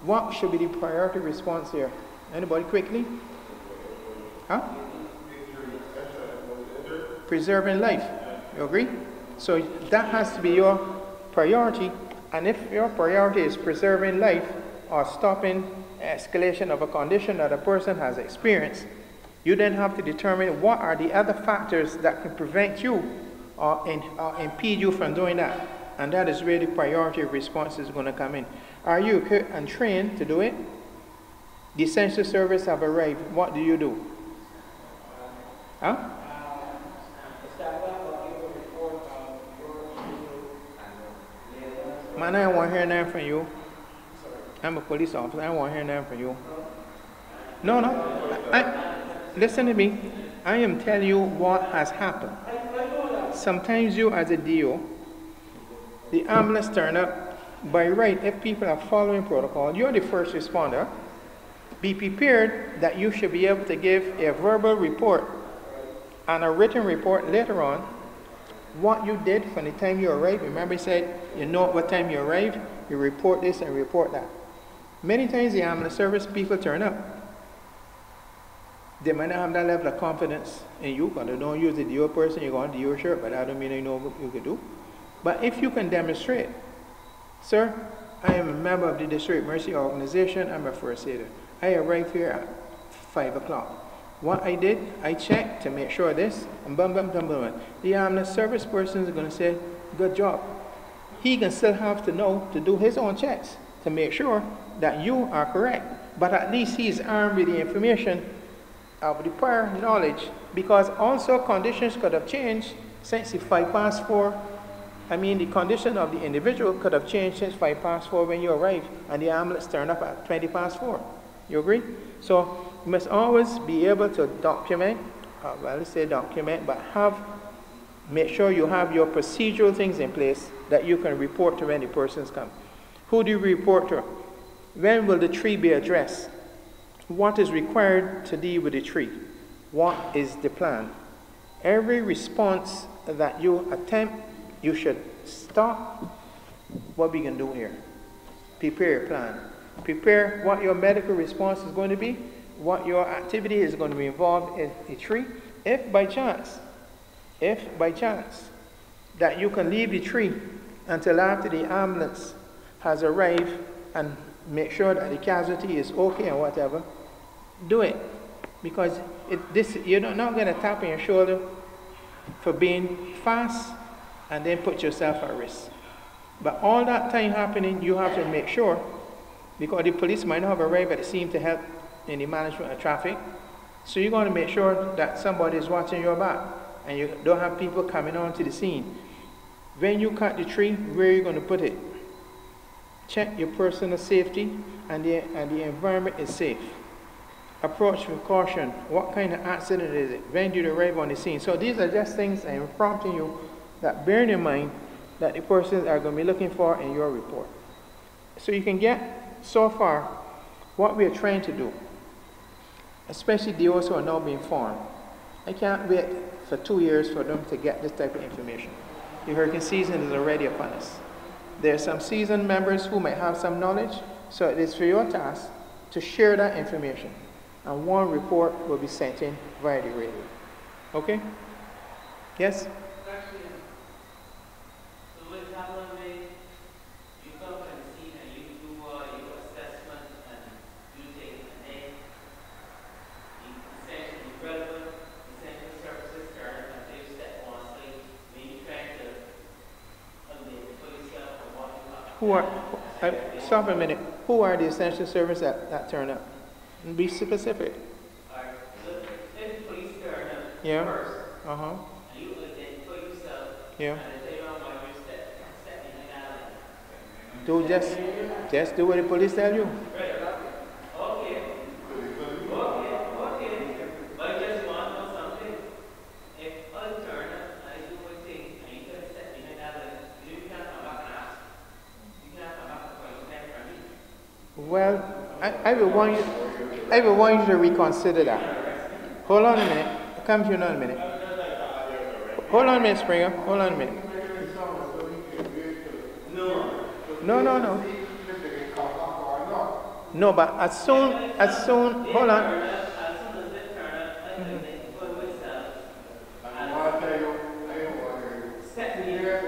Speaker 1: what should be the priority response here? Anybody quickly? Huh? Preserving life. You agree? So that has to be your priority. And if your priority is preserving life or stopping escalation of a condition that a person has experienced, you then have to determine what are the other factors that can prevent you or impede you from doing that. And that is where the priority response is going to come in. Are you equipped and trained to do it? The essential service have arrived. What do you do? Huh? Man, I don't want to hear nothing from you. I'm a police officer. I don't want to hear nothing from you. No. Listen to me. I am telling you what has happened. Sometimes you as a DO, the ambulance turn up. By right, if people are following protocol, you're the first responder. Be prepared that you should be able to give a verbal report and a written report later on what you did from the time you arrived. Remember, he said, you know what time you arrived, you report this and report that. Many times the ambulance service people turn up. They might not have that level of confidence in you because they don't use the DO person, you're going to DO shirt, but that don't mean they know what you can do. But if you can demonstrate, sir, I am a member of the District Mercy Organization, I'm a first aider. I arrived here at 5 o'clock. What I did, I checked to make sure this, and bum, bum, bum, bum. The ambulance service person is going to say, good job. He can still have to know to do his own checks to make sure that you are correct. But at least he's armed with the information of the prior knowledge, because also conditions could have changed since the 4:05. I mean, the condition of the individual could have changed since 4:05 when you arrived, and the ambulance turned up at 4:20. You agree? So you must always be able to document, well, let's say document, but make sure you have your procedural things in place that you can report to when the persons come. Who do you report to? When will the tree be addressed? What is required to deal with the tree? What is the plan? Every response that you attempt, you should stop. What we can do here? Prepare a plan. Prepare what your medical response is going to be, what your activity is going to be involved in a tree. If by chance, that you can leave the tree until after the ambulance has arrived and make sure that the casualty is okay and whatever, do it. Because you're not going to tap on your shoulder for being fast and then put yourself at risk. But all that time happening, you have to make sure, because the police might not have arrived at the scene to help in the management of traffic. So you're going to make sure that somebody is watching your back and you don't have people coming onto the scene. When you cut the tree, where are you going to put it? Check your personal safety and the environment is safe. Approach with caution. What kind of accident is it? When did you arrive on the scene? So these are just things I'm prompting you that bear in mind that the persons are going to be looking for in your report. So you can get, so far, what we are trying to do, especially those who are now being formed. I can't wait for 2 years for them to get this type of information. The hurricane season is already upon us. There are some seasoned members who might have some knowledge, so it is for your task to share that information. And one report will be sent in via the radio. Okay? Yes? Stop a minute. Who are the essential services that turn up? Be specific.
Speaker 2: If the police turn up
Speaker 1: Yeah.
Speaker 2: first,
Speaker 1: Uh-huh.
Speaker 2: and you identify yourself,
Speaker 1: Yeah.
Speaker 2: and they don't want you to step in and out.
Speaker 1: Do just do what the police tell you.
Speaker 2: Right. Okay. But I just want to know something. If I turn up and I do my thing, and you can step in and out, you can't come back and ask. You can't come back and point your hand from me.
Speaker 1: Well, I will want you to reconsider that. Hold on a minute. I'll come to you in a minute. Hold on a minute, Springer. Hold on a minute. No. No, but as soon, hold on.
Speaker 2: As soon as they turn up, I think they put myself.
Speaker 4: I want to tell you, I don't want to hear you.
Speaker 2: Step in here.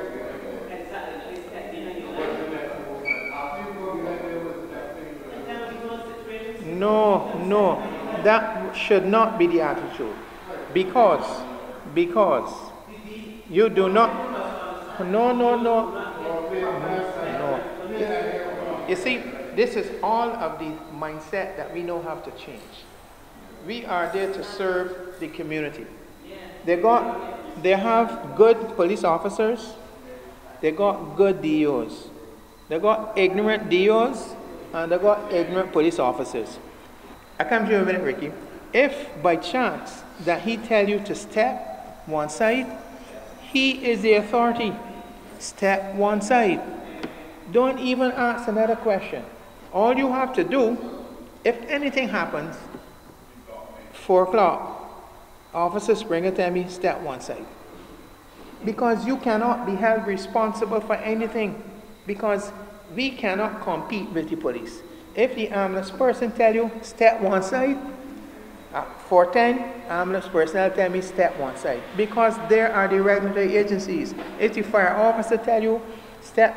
Speaker 2: Exactly, they step in and you
Speaker 4: What's the next movement? After you go behind there with that thing,
Speaker 2: and then we go situations.
Speaker 1: No, that should not be the attitude. Because you do not, no. You see, this is all of the mindset that we know have to change. We are there to serve the community. They have good police officers. They got good DEOs. They got ignorant DEOs and they got ignorant police officers. I come to you in a minute, Ricky. If by chance that he tell you to step one side, he is the authority. Step one side. Don't even ask another question. All you have to do, if anything happens, 4 o'clock, Officer Springer tell me, step one side. Because you cannot be held responsible for anything. Because we cannot compete with the police. If the ambulance person tell you, step one side, at 410, ambulance personnel tell me, step one side. Because there are the regulatory agencies. If the fire officer tell you, stay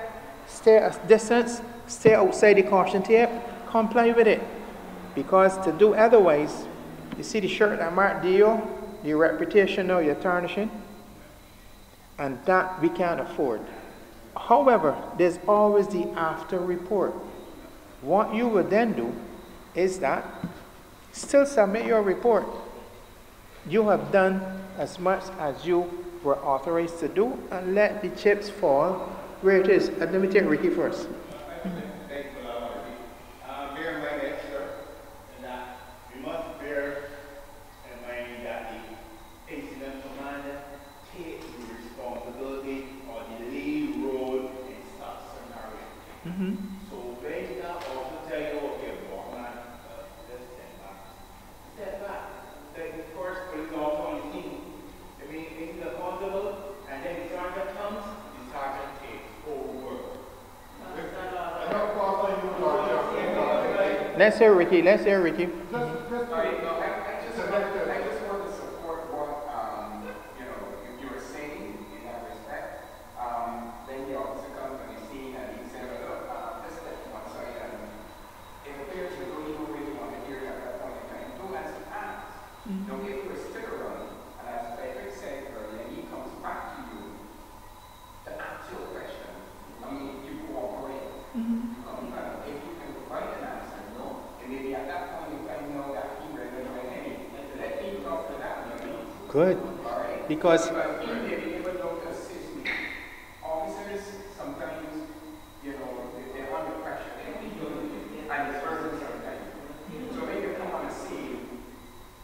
Speaker 1: a distance, stay outside the caution tape, comply with it. Because to do otherwise, you see the shirt that marked DEO, your reputation now you're tarnishing, and that we can't afford. However, there's always the after report. What you would then do is that still submit your report. You have done as much as you were authorized to do, and let the chips fall where it is. Let me take Ricky first.
Speaker 5: Bear in mind that we must bear in mind that the incident commander takes the responsibility of the lead road in such scenario. So when that also tell you, okay, man, let's step back. The first police officer on the scene, I mean, he's accountable, and then the sergeant comes, the sergeant takes over.
Speaker 1: Let's hear Ricky.
Speaker 4: Just
Speaker 3: Sorry, no, I just want to support what you were saying in that respect. Then the officer comes on the scene and he said, look, just step one side, and it appears you don't even really want to hear it at that point in time. Do as asked. Don't give you a stick around, and as Patrick said earlier, he comes back to you to ask your question. I mean, you cooperate. If you can provide an answer, and maybe at that point you can know that he read it already. Let me talk to that.
Speaker 1: Good.
Speaker 3: All right?
Speaker 1: Because
Speaker 3: he may be able to assist me. Officers sometimes, they're under pressure. And it's burden sometimes. So when you come on the scene,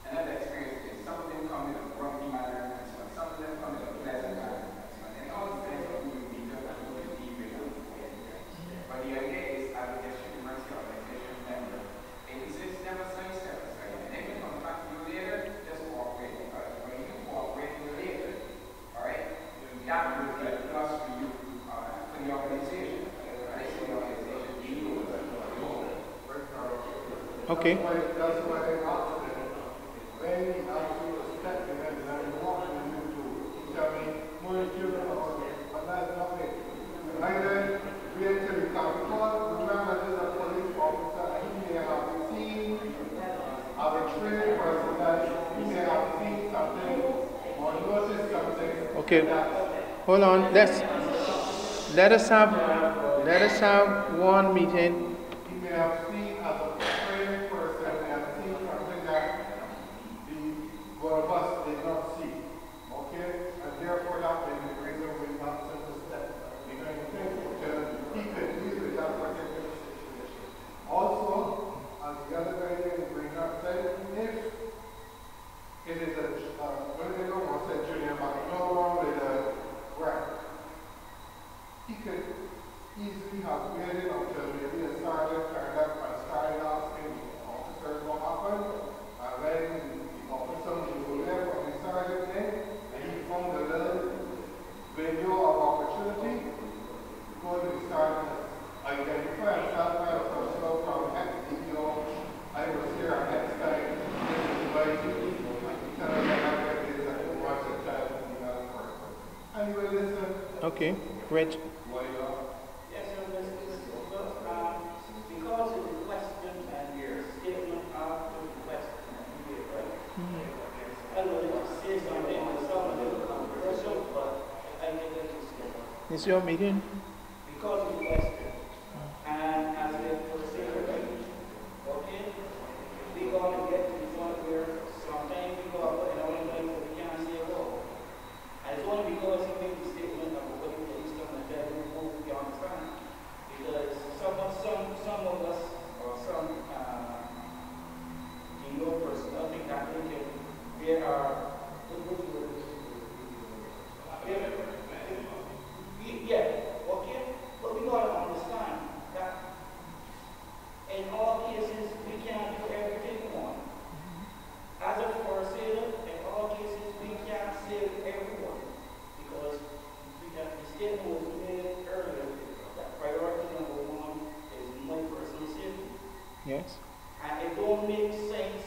Speaker 3: another experience is some of them come in a grumpy manner, and some of them come in a pleasant manner. And all depends on who you meet up and who you deal with. But the idea is, as a district emergency organization member, if he says never sign, step aside. And if he comes back to you later, just cooperate. Because when you cooperate later, all right, that will be a plus for you, for the organization. I say the organization, you know.
Speaker 1: okay.
Speaker 4: That's why they asked them, when he asked you to step in and then walk with you to tell me, more children are but that's not it. And then we actually come call, remember there's a police officer, and he may have seen, as a trained person, that he may have seen something or noticed something.
Speaker 1: Okay. Hold on. Let us have one meeting.
Speaker 4: He may have seen as a trained person, may have seen something that the one of us did not see. Okay? And therefore that may be the reason we not send the step. Because he could easily that particular situation. Also, as the other guy did bring up, said if it is a what do they know? What's that junior man? No wrong with a rank. He could easily have waited until maybe a
Speaker 1: Okay, Reg.
Speaker 7: Yes, sir, because of the question and your statement after the question, right? I would like to say something that sounds a little controversial, but I think that is good.
Speaker 1: It's your meeting?
Speaker 7: Because of the question, and as a procedure, right? Okay? We got to get to the point where sometimes we go out and our life we can't say a word. And it's only because he made the statement of what the police come and tell you who we understand. Because some of us, or some DEO personnel think that there are, yeah, okay, but we got to understand that in all cases, we can't do everything we want. As a first aider, in all cases, we can't save everyone. Because the statement was made earlier that priority number one is my personal safety.
Speaker 1: Yes.
Speaker 7: And it don't make sense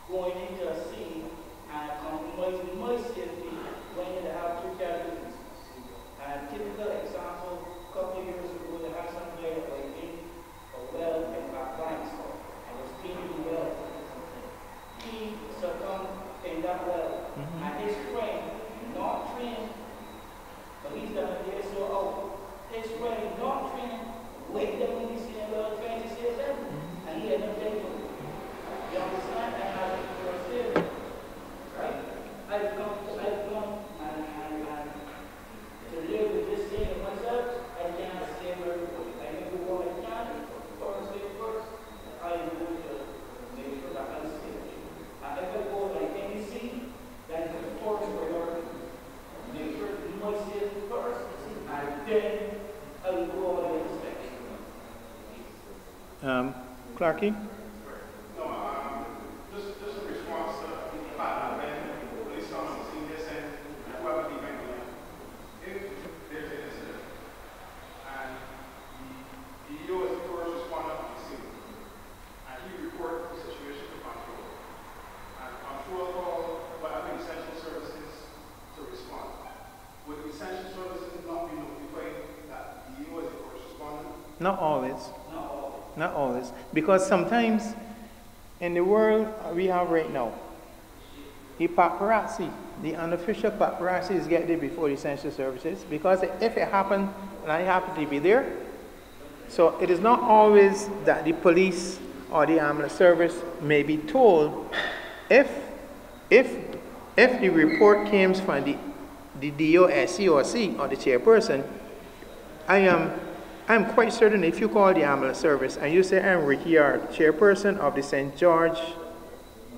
Speaker 7: going into a scene and compromising my safety when you have two casualties. And typical example, a couple of years ago, they had somebody that was in a well in Afghanistan and was cleaning the well. He succumbed in that well. And his friend, not trained, but he's done a day so out. His friend, not trained, wake them in the same well, trying to save them. And he ended up dead. You understand? And as a first aider, right? I've come and to live with this thing of myself, I cannot save everybody. I never what I can, first thing first, I am going to make sure that I'm safe. And if I go like any scene, then the first priority. Make sure to do my safety first, and then I will go on the inspection.
Speaker 1: Clarky?
Speaker 4: No, just a response to the fact that when police come on the scene, they send whoever the event is. If there's an incident, and the DEO is the first responder on the scene, and he reports the situation to control. And control call whatever essential services to respond. Would the essential services not be notified that the DEO is the first responder?
Speaker 1: Not always. Not always. Because sometimes in the world we have right now, the paparazzi, the unofficial paparazzi is getting there before the essential services. Because if it happened and I happen to be there, so it is not always that the police or the ambulance service may be told if the report comes from the DOSC or C or the chairperson. I'm quite certain if you call the ambulance service and you say, I'm Ricky Yard, chairperson of the St. George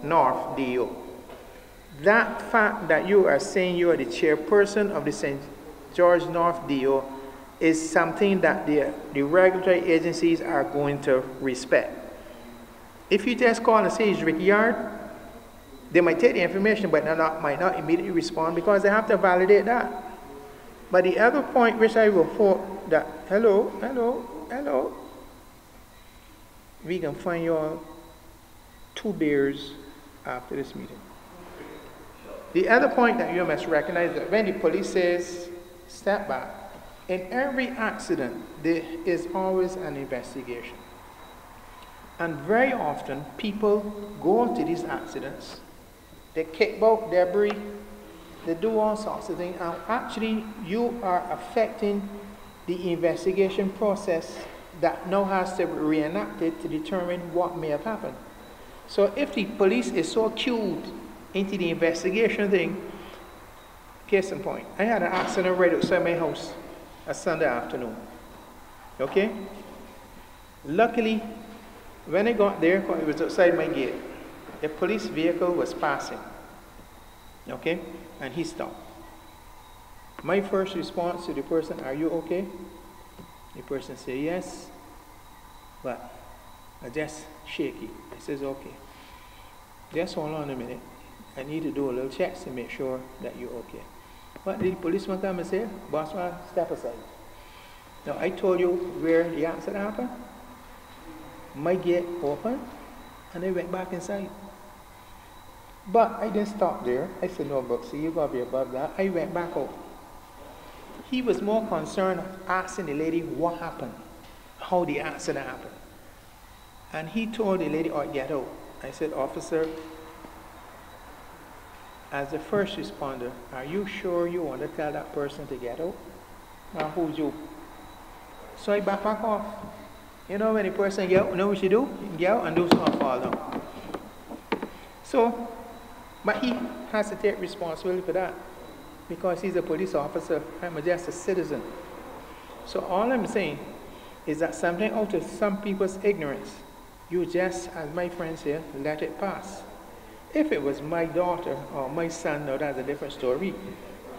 Speaker 1: North DEO, that fact that you are saying you are the chairperson of the St. George North DEO is something that the regulatory agencies are going to respect. If you just call and say it's Ricky Yard, they might take the information but might not immediately respond because they have to validate that. But the other point which I will report that, hello, we can find you all 2 beers after this meeting. The other point that you must recognize that when the police says, step back, in every accident, there is always an investigation. And very often, people go into these accidents, they kick out debris, they do all sorts of things, and actually you are affecting the investigation process that now has to be reenacted to determine what may have happened. So if the police is so cued into the investigation thing, case in point, I had an accident right outside my house a Sunday afternoon. Okay? Luckily, when I got there, it was outside my gate. A police vehicle was passing. Okay? And he stopped. My first response to the person, are you okay? The person said, yes, but I just shaky. I says, okay. Just hold on a minute. I need to do a little checks to make sure that you're okay. What did the policeman come and say? Boss man, step aside. Now, I told you where the accident happened. My gate opened, and I went back inside. But I didn't stop there. I said, no, but see, you got to be above that. I went back out. He was more concerned asking the lady what happened, how the accident happened. And he told the lady, "Oh, get out." I said, "Officer, as the first responder, are you sure you want to tell that person to get out? Or who's you?" So I back off. You know, when the person get out, you know what you do? You get out and do something fall down. So, but he has to take responsibility for that because he's a police officer. I'm just a citizen. So all I'm saying is that something out of some people's ignorance, you just, as my friends here, let it pass. If it was my daughter or my son, now that's a different story.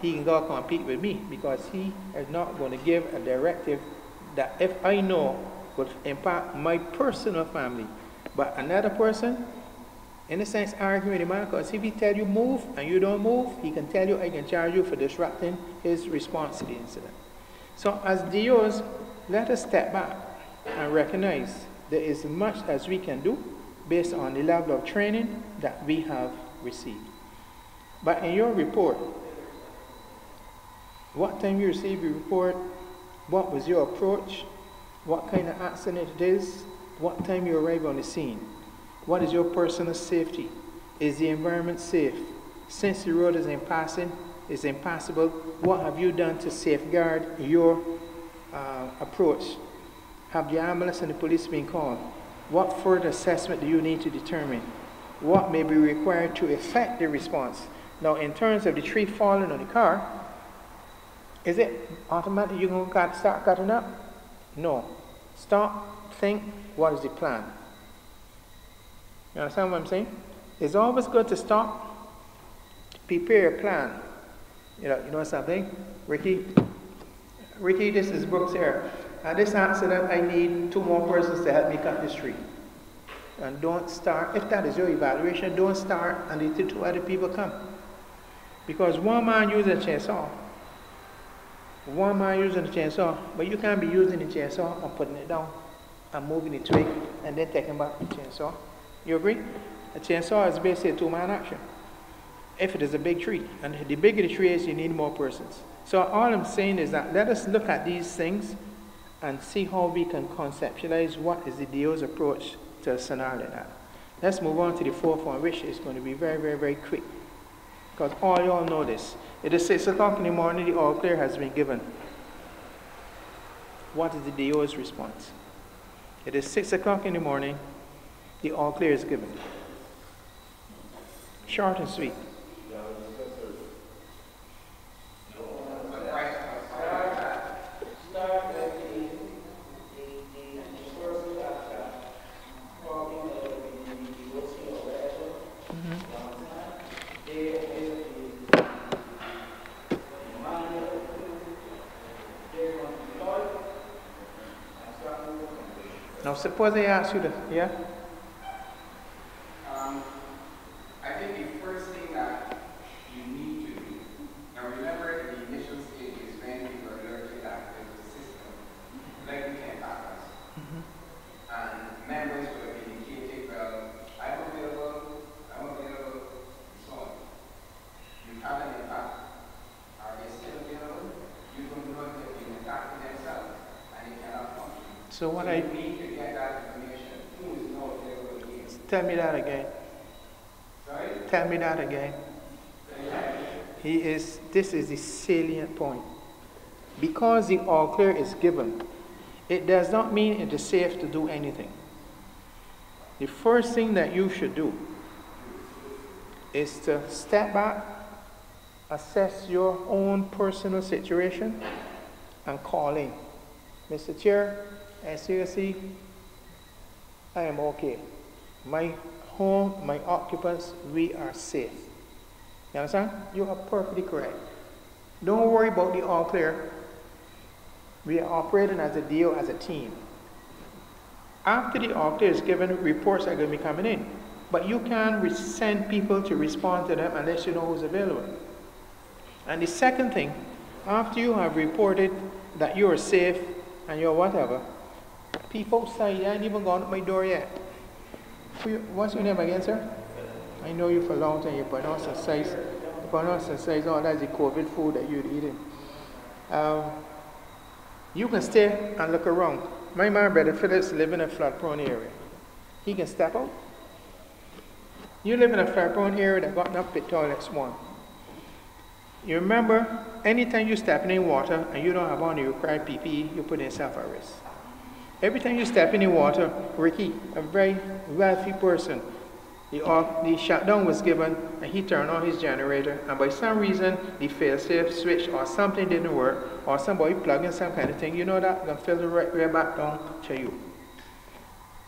Speaker 1: He can go compete with me because he is not going to give a directive that if I know would impact my personal family. But another person, in a sense, arguing with the man, because if he tell you move and you don't move, he can tell you, I can charge you for disrupting his response to the incident. So as DEOs, let us step back and recognize there is much as we can do based on the level of training that we have received. But in your report, what time you received your report, what was your approach, what kind of accident it is, what time you arrived on the scene, what is your personal safety, is the environment safe, since the road is impassable, what have you done to safeguard your approach, have the ambulance and the police been called, what further assessment do you need to determine, what may be required to effect the response. Now in terms of the tree falling on the car, is it automatic you're going to start cutting up? No. Stop, think, what is the plan? You understand what I'm saying? It's always good to stop, prepare a plan. You know something? Ricky, this is Brooks here. At this accident, I need 2 more persons to help me cut this tree. And don't start, if that is your evaluation, don't start until 2 other people come. Because one man using a chainsaw, but you can't be using the chainsaw and putting it down and moving the twig and then taking back the chainsaw. You agree? A chainsaw is basically a 2-man action. If it is a big tree, and the bigger the tree is, you need more persons. So all I'm saying is that let us look at these things and see how we can conceptualize what is the DEO's approach to a scenario like that. Let's move on to the 4th one, which is going to be very, very, very quick. Because all y'all know this. It is 6 o'clock in the morning, the all clear has been given. What is the DEO's response? It is 6 o'clock in the morning, the all clear is given. Short and sweet. Now suppose I ask you to, yeah?
Speaker 3: I think the first thing that you need to do, now remember the initial stage is when you are alerted that there's a system, like we can happen. And members will have indicated, well, I'm available, so on. You have an impact. Are they still available? You don't know if they've been impacting themselves, and it cannot function.
Speaker 1: So what
Speaker 3: you
Speaker 1: I
Speaker 3: need to get that information. Who is not available again?
Speaker 1: tell me that again.
Speaker 3: Sorry?
Speaker 1: Tell me that again. This is the salient point. Because the all clear is given, it does not mean it is safe to do anything. The first thing that you should do is to step back, assess your own personal situation, and call in. Mr. Chair, seriously, I am okay. My home, my occupants, we are safe. You understand? You are perfectly correct. Don't worry about the all clear. We are operating as a DEO, as a team. After the all clear is given, reports are going to be coming in. But you can send people to respond to them unless you know who's available. And the second thing, after you have reported that you are safe and you're whatever, people outside, you ain't even gone at my door yet. What's your name again, sir? I know you for a long time. You pronounce and size, all that's the COVID food that you're eating. You can stay and look around. My man, Brother Phillips, live in a flood-prone area. He can step out. You live in a flood-prone area that got enough pit toilets, one. You remember, anytime you step in water and you don't have on the required PPE, you put yourself at risk. Every time you step in water, Ricky, a very wealthy person, the shutdown was given and he turned on his generator, and by some reason the fail-safe switch or something didn't work, or somebody plugged in some kind of thing, you know that going to filter right back down to you.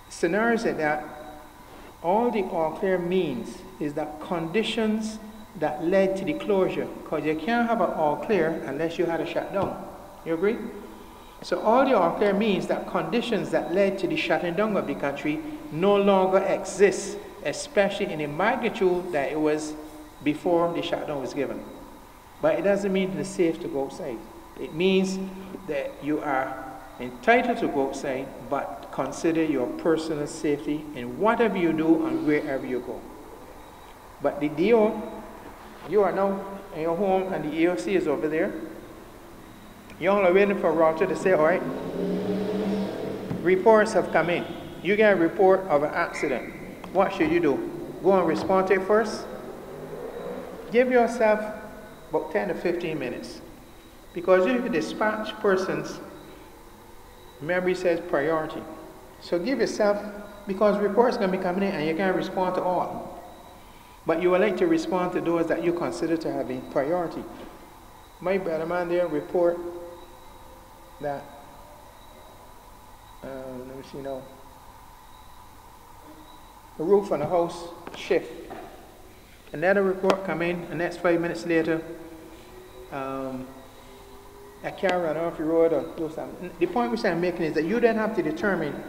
Speaker 1: Scenarios like that, all the all clear means is that conditions that led to the closure, because you can't have an all clear unless you had a shutdown. You agree? So all the all clear means that conditions that led to the shutting down of the country no longer exist, especially in the magnitude that it was before the shutdown was given. But it doesn't mean it's safe to go outside. It means that you are entitled to go outside, but consider your personal safety in whatever you do and wherever you go. But the DEO, you are now in your home and the EOC is over there. You all are waiting for Roger to say, all right, reports have come in. You get a report of an accident. What should you do? Go and respond to it first? Give yourself about 10 to 15 minutes. Because if you dispatch persons, memory says priority. So give yourself, because reports are going to be coming in and you can't respond to all. But you would like to respond to those that you consider to have been priority. My brother man there report that, let me see now, the roof on the house shift. Another report come in, the next 5 minutes later, a car ran off the road or do something. The point which I'm making is that you then have to determine,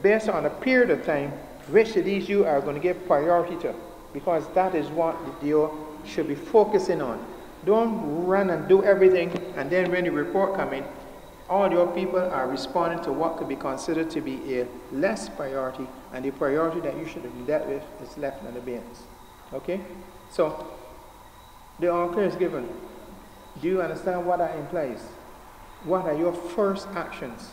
Speaker 1: based on a period of time, which of these you are going to give priority to, because that is what the DEO should be focusing on. Don't run and do everything, and then when the report comes in, all your people are responding to what could be considered to be a less priority, and the priority that you should have dealt with is left in the bins. Okay? So, the all clear is given. Do you understand what that implies? What are your first actions?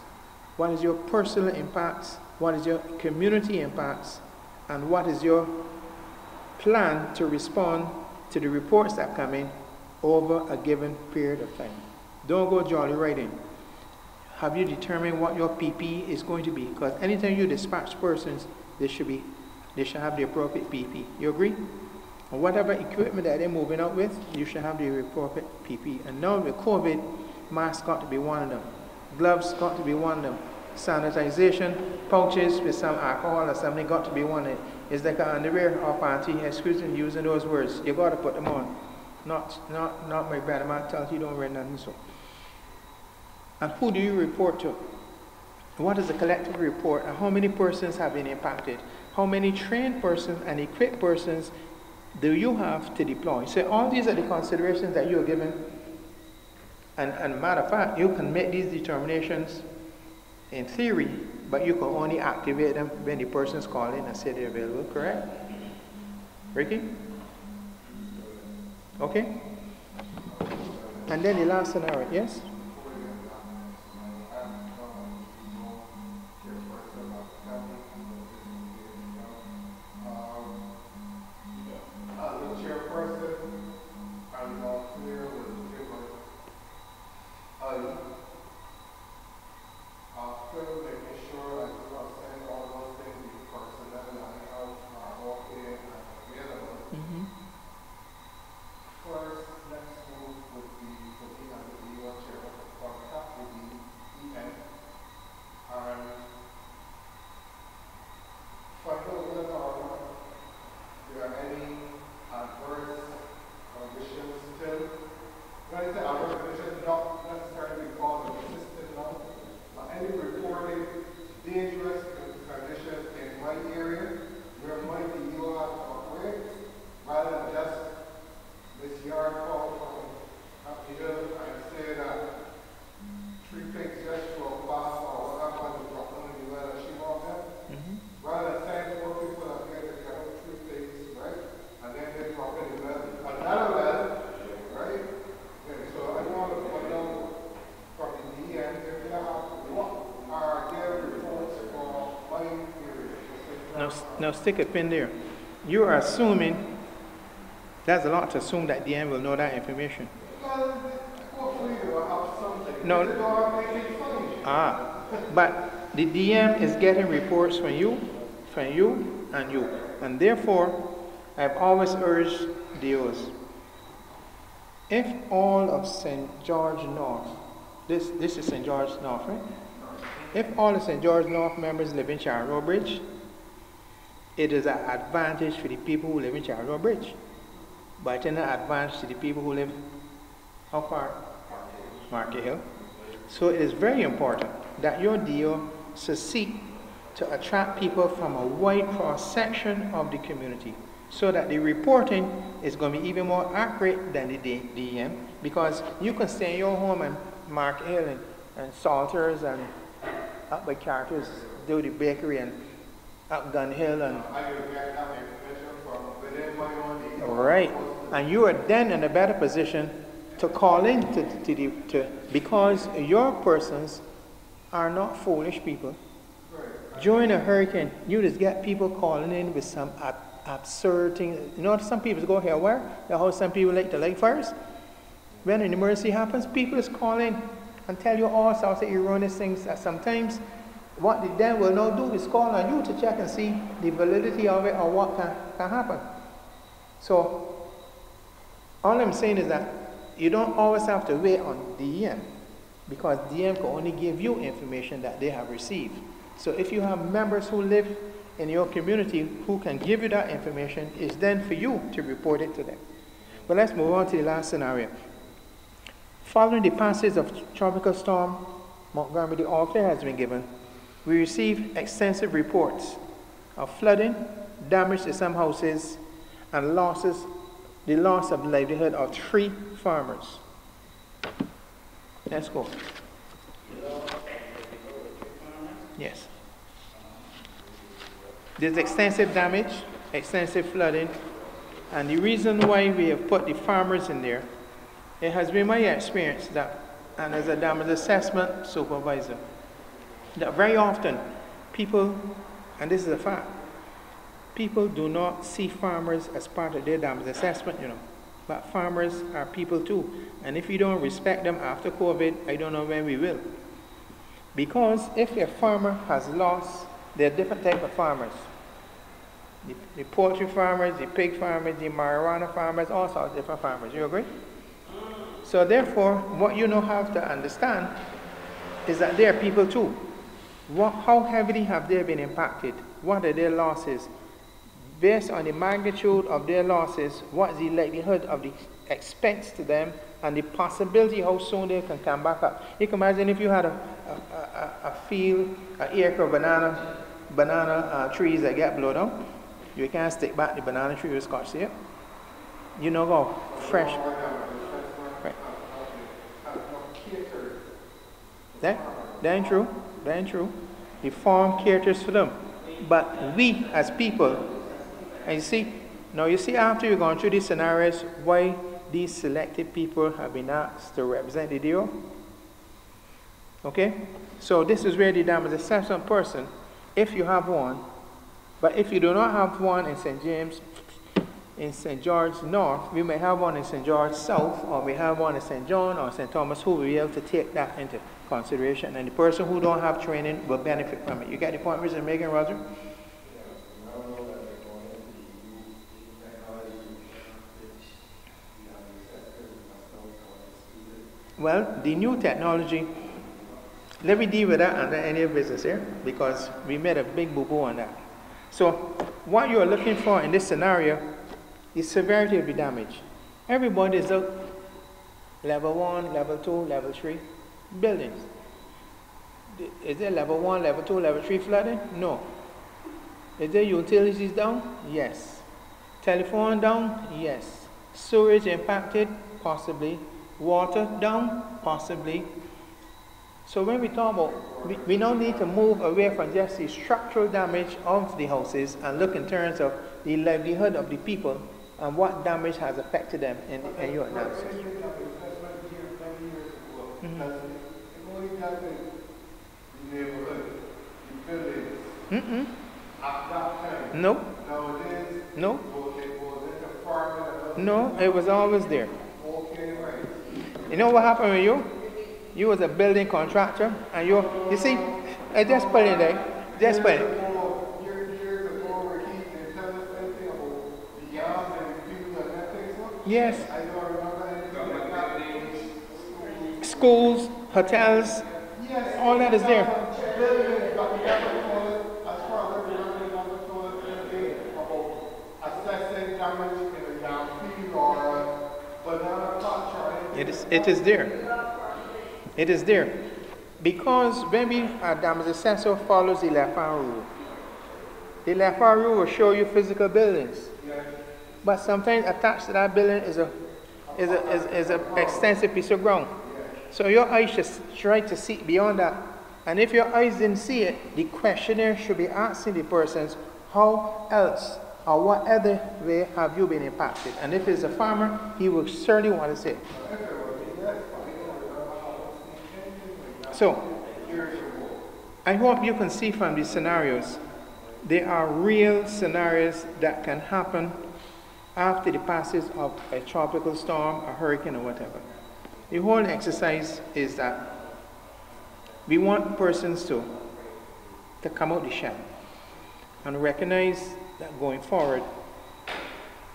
Speaker 1: What is your personal impacts? What is your community impacts? And what is your plan to respond to the reports that come in over a given period of time? Don't go jolly riding. Have you determined what your PP is going to be? Because anytime you dispatch persons, they should have the appropriate PP. You agree? And whatever equipment that they're moving out with, you should have the appropriate PP. And now with COVID, masks got to be one of them. Gloves got to be one of them. Sanitization, pouches with some alcohol or something got to be one of it. It's like an underwear or panty, excuse me using those words. You got to put them on. Not my brother man tells you don't wear nothing so. And who do you report to? What is the collective report? And how many persons have been impacted? How many trained persons and equipped persons do you have to deploy? So all these are the considerations that you are given. And matter of fact, you can make these determinations in theory, but you can only activate them when the person's called in and say they're available, correct? Ricky? Okay? And then the last scenario, yes? Now stick a pin there. You are assuming, that's a lot to assume that DM will know that information.
Speaker 4: Well, hopefully they will have something.
Speaker 1: No.
Speaker 4: They don't make it funny.
Speaker 1: But the DM is getting reports from you, and you. And therefore, I've always urged DEOs, if all of St. George North, this is St. George North, right? If all the St. George North members live in Charlotte Bridge, it is an advantage for the people who live in Charlotte Bridge. But it's an advantage to the people who live, how far? Market Hill. So it is very important that your DEO succeed to attract people from a wide cross-section of the community, so that the reporting is going to be even more accurate than the DM, because you can stay in your home and Market Hill and Salters and up by Carter's, do the bakery, and up Gun Hill, and
Speaker 4: I will get that information from within my own DEO.
Speaker 1: right, and you are then in a better position to call in because your persons are not foolish people. During a hurricane, you just get people calling in with some absurd things. You know, some people go here, where? How some people like to light fires. When an emergency happens, people just call in and tell you all sorts of erroneous things that sometimes what the then will now do is call on you to check and see the validity of it or what can happen. So, all I'm saying is that you don't always have to wait on DM, because DM can only give you information that they have received. So if you have members who live in your community who can give you that information, it's then for you to report it to them. But let's move on to the last scenario. Following the passage of Tropical Storm Montgomery, the all clear has been given. We received extensive reports of flooding, damage to some houses, and the loss of livelihood of 3 farmers. Let's go. Yes. There's extensive damage, extensive flooding, and the reason why we have put the farmers in there, it has been my experience that, and as a damage assessment supervisor, that very often people, and this is a fact, people do not see farmers as part of their damage assessment, you know. But farmers are people too. And if you don't respect them after COVID, I don't know when we will. Because if a farmer has lost, there are different types of farmers. The poultry farmers, the pig farmers, the marijuana farmers, all sorts of different farmers. You agree? So therefore, what you now have to understand is that they are people too. How heavily have they been impacted? What are their losses? Based on the magnitude of their losses, what is the likelihood of the expense to them and the possibility how soon they can come back up? You can imagine if you had a field, an acre of banana trees that get blown up, you can't stick back the banana tree with scotch tape. You know, go fresh. Right. That ain't true. That ain't true. The farm caters for them. But we as people, and you see, after you've gone through these scenarios, why these selected people have been asked to represent the DEO. Okay? So this is where the damage assessment person, if you have one, but if you do not have one in St. James, in St. George North, we may have one in St. George South, or we have one in St. John or St. Thomas, who will be able to take that into consideration. And the person who don't have training will benefit from it. You get the point, Mr. Megan, Roger? Well, the new technology, let me deal with that under any business here, because we made a big boo-boo on that. So, what you are looking for in this scenario is severity of the damage. Everybody is up level 1, level 2, level 3 buildings. Is there level 1, level 2, level 3 flooding? No. Is there utilities down? Yes. Telephone down? Yes. Sewage impacted? Possibly. Water down? Possibly. So when we talk about, we now need to move away from just the structural damage of the houses and look in terms of the livelihood of the people and what damage has affected them in your analysis. No,
Speaker 4: Nowadays,
Speaker 1: no,
Speaker 4: it was into farming.
Speaker 1: no, it was always there.
Speaker 4: Okay, right.
Speaker 1: You know what happened with you? You was a building contractor, and you see, I just put it there, just put it.
Speaker 4: Years ago, Ricky, they tell us anything about the yams and the people and that thing, so?
Speaker 1: Yes,
Speaker 4: I don't remember anything like that.
Speaker 1: schools, hotels,
Speaker 4: Yes.
Speaker 1: all that is there.
Speaker 4: Buildings, but we never told us, as far as I remember, they never told us anything about assessing damage in a yam field or a banana patch or anything.
Speaker 1: It is there. It is there. Because maybe a damage assessor follows the left-hand rule. The left-hand rule will show you physical buildings.
Speaker 4: Yes.
Speaker 1: But sometimes attached to that building is a extensive piece of ground. So your eyes should try to see beyond that. And if your eyes didn't see it, the questionnaire should be asking the persons, how else or what other way have you been impacted? And if it's a farmer, he will certainly want to say. So, I hope you can see from these scenarios, there are real scenarios that can happen after the passage of a tropical storm, a hurricane, or whatever. The whole exercise is that we want persons to come out the shell and recognize that going forward.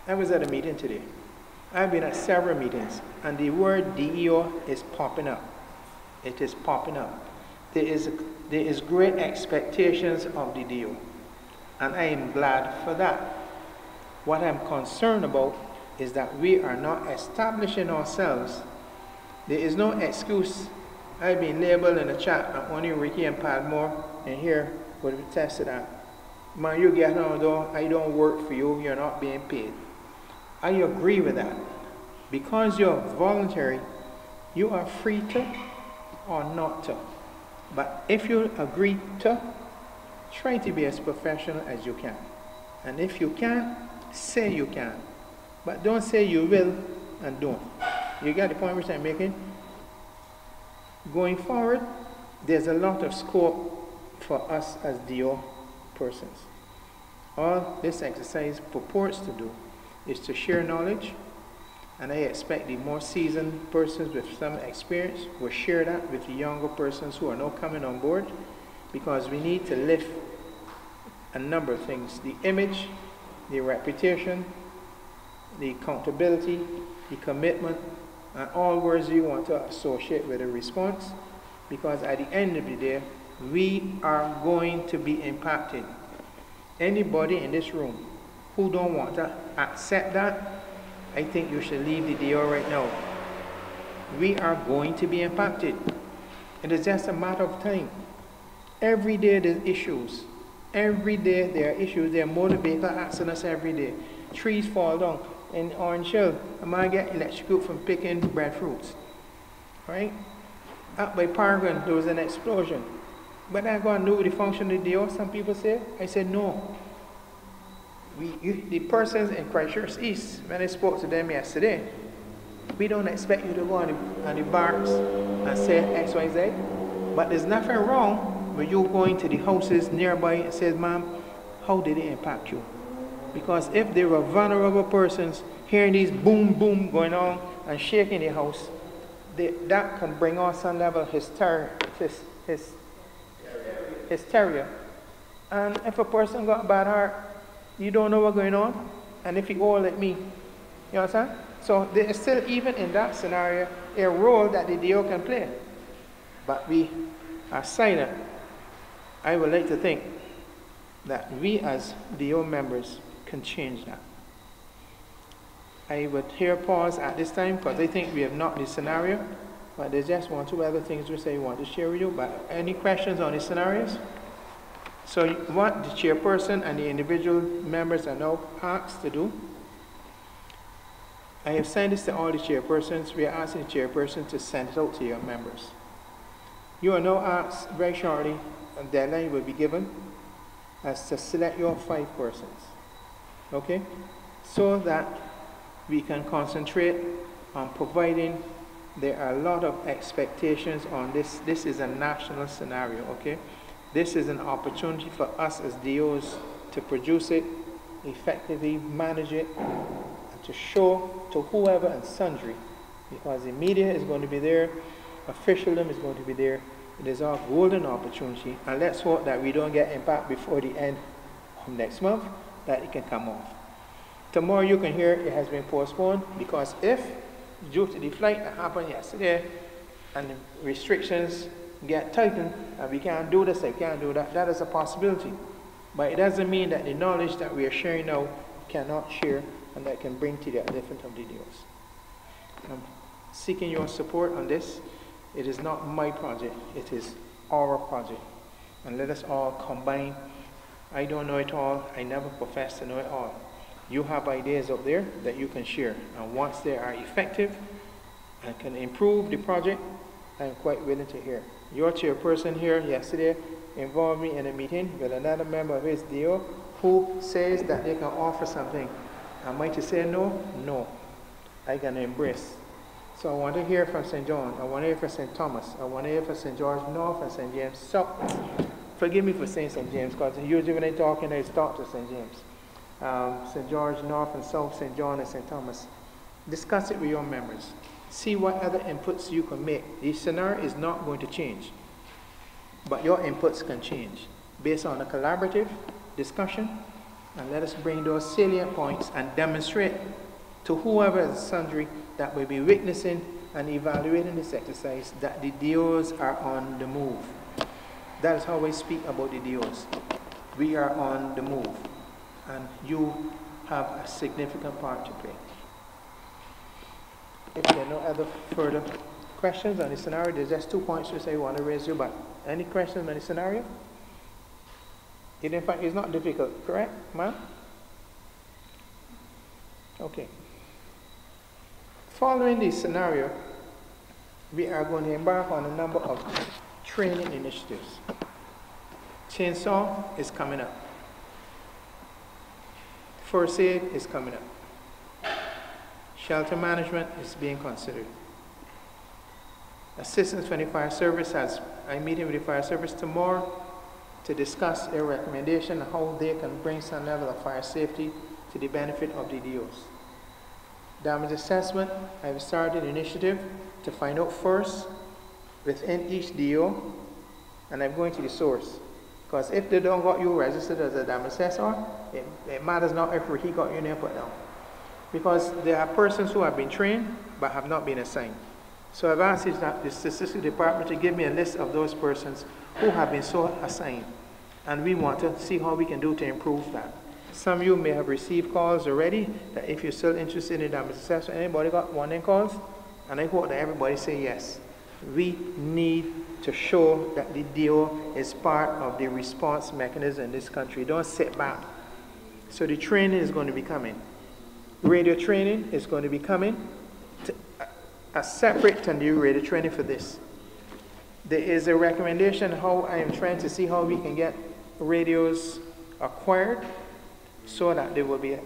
Speaker 1: I was at a meeting today. I've been at several meetings, and the word DEO is popping up. It is popping up. There is great expectations of the DEO, and I am glad for that. What I'm concerned about is that we are not establishing ourselves. There is no excuse. I've been labeled in the chat, and only Ricky and Padmore and here would attest to that. Man, you get on though, I don't work for you, you're not being paid. I agree with that. Because you're voluntary, you are free to or not to. But if you agree to, try to be as professional as you can. And if you can't, say you can. But don't say you will and don't. You get the point which I'm making? Going forward, there's a lot of scope for us as DEO persons. All this exercise purports to do is to share knowledge, and I expect the more seasoned persons with some experience will share that with the younger persons who are now coming on board, because we need to lift a number of things: the image, the reputation, the accountability, the commitment, and all words you want to associate with a response, because at the end of the day, we are going to be impacted. Anybody in this room who don't want to accept that, I think you should leave the DEO right now. We are going to be impacted. It is just a matter of time. Every day there's issues. Every day there are issues. There are motor vehicle accidents every day. Trees fall down. In Orange Hill, a man get electrocuted from picking breadfruits. Right? Up by Pargon, there was an explosion. But I got to know the function of the DEO, some people say. I said, no. The persons in Christchurch East, when I spoke to them yesterday, we don't expect you to go on the barracks and say X, Y, Z. But there's nothing wrong with you going to the houses nearby and say, ma'am, how did it impact you? Because if there were vulnerable persons hearing these boom, boom going on and shaking the house, that can bring on some level of hysteria. And if a person got a bad heart, you don't know what's going on. And if you go like me, you understand? So there is still, even in that scenario, a role that the DEO can play. But we are silent. I would like to think that we as DEO members can change that. I would here pause at this time because I think we have not the scenario, but there's just one or two other things which I want to share with you. But any questions on the scenarios? So what the chairperson and the individual members are now asked to do, I have sent this to all the chairpersons. We are asking the chairperson to send it out to your members. You are now asked very shortly, a deadline will be given as to select your 5 persons. Okay? So that we can concentrate on providing. There are a lot of expectations on this. This is a national scenario, okay? This is an opportunity for us as DEOs to produce it, effectively manage it, and to show to whoever and sundry, because the media is going to be there, officialdom is going to be there. It is our golden opportunity, and let's hope that we don't get impact before the end of next month, that it can come off. Tomorrow you can hear it has been postponed, because if, due to the flight that happened yesterday, and the restrictions get tightened, and we can't do this, we can't do that, that is a possibility. But it doesn't mean that the knowledge that we are sharing now cannot share, and that can bring to the upliftment of the DEOs. I'm seeking your support on this. It is not my project, it is our project. And let us all combine. I don't know it all, I never profess to know it all. You have ideas up there that you can share, and once they are effective and can improve the project, I am quite willing to hear. Your chairperson here yesterday involved me in a meeting with another member of his DEO who says that they can offer something. Am I to say no? No. I can embrace. So I want to hear from St. John, I want to hear from St. Thomas, I want to hear from St. George North and St. James. So, forgive me for saying St. James, because usually when I talk, I start to St. James. St. George North and South, St. John and St. Thomas. Discuss it with your members. See what other inputs you can make. The scenario is not going to change, but your inputs can change based on a collaborative discussion, and let us bring those salient points and demonstrate to whoever is sundry that will be witnessing and evaluating this exercise that the DEOs are on the move. That is how I speak about the DEOs. We are on the move, and you have a significant part to play. If there are no other further questions on the scenario, there's just 2 points which I want to raise you, but any questions on the scenario? It in fact is not difficult, correct, ma'am? Okay. Following this scenario, we are going to embark on a number of training initiatives. Chainsaw is coming up. First aid is coming up. Shelter management is being considered. Assistance from the fire service I'm meeting with the fire service tomorrow to discuss a recommendation on how they can bring some level of fire safety to the benefit of the DEOs. Damage assessment, I've started an initiative to find out first within each DEO, and I'm going to the source. Because if they don't got you registered as a damage assessor, it matters not if he got your name put down. Because there are persons who have been trained but have not been assigned. So I've asked the statistics department to give me a list of those persons who have been so assigned. And we want to see how we can do to improve that. Some of you may have received calls already that if you're still interested in damage assessment, anybody got warning calls? And I hope that everybody say yes. We need to show that the DEO is part of the response mechanism in this country. Don't sit back. So the training is going to be coming. Radio training is going to be coming. A separate to do radio training for this. There is a recommendation how I am trying to see how we can get radios acquired so that there will be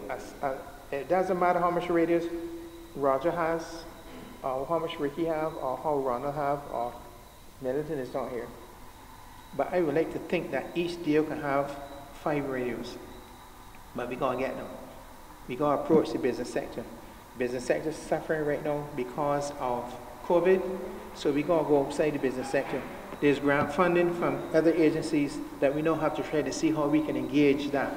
Speaker 1: it doesn't matter how much radios Roger has, or how much Ricky have, or how Ronald have, or Middleton is not here. But I would like to think that each DEO can have 5 radios. But we're going to get them. We're going to approach the business sector. Business sector is suffering right now because of COVID, so we're going to go outside the business sector. There's grant funding from other agencies that we now have to try to see how we can engage that.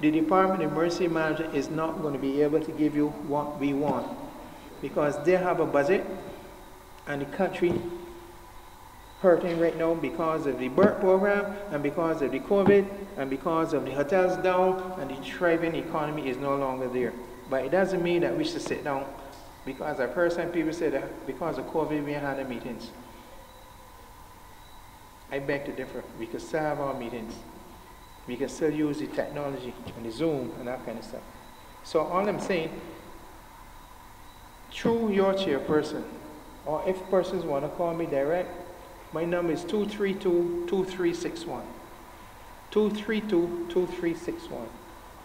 Speaker 1: The Department of Emergency Management is not going to be able to give you what we want because they have a budget and the country hurting right now because of the BERT program and because of the COVID and because of the hotels down and the thriving economy is no longer there. But it doesn't mean that we should sit down because I've heard some people say that because of COVID we ain't had the meetings. I beg to differ. We could still have our meetings. We can still use the technology and the Zoom and that kind of stuff. So all I'm saying, through your chairperson, or if persons want to call me direct, my number is 232-2361. 232-2361.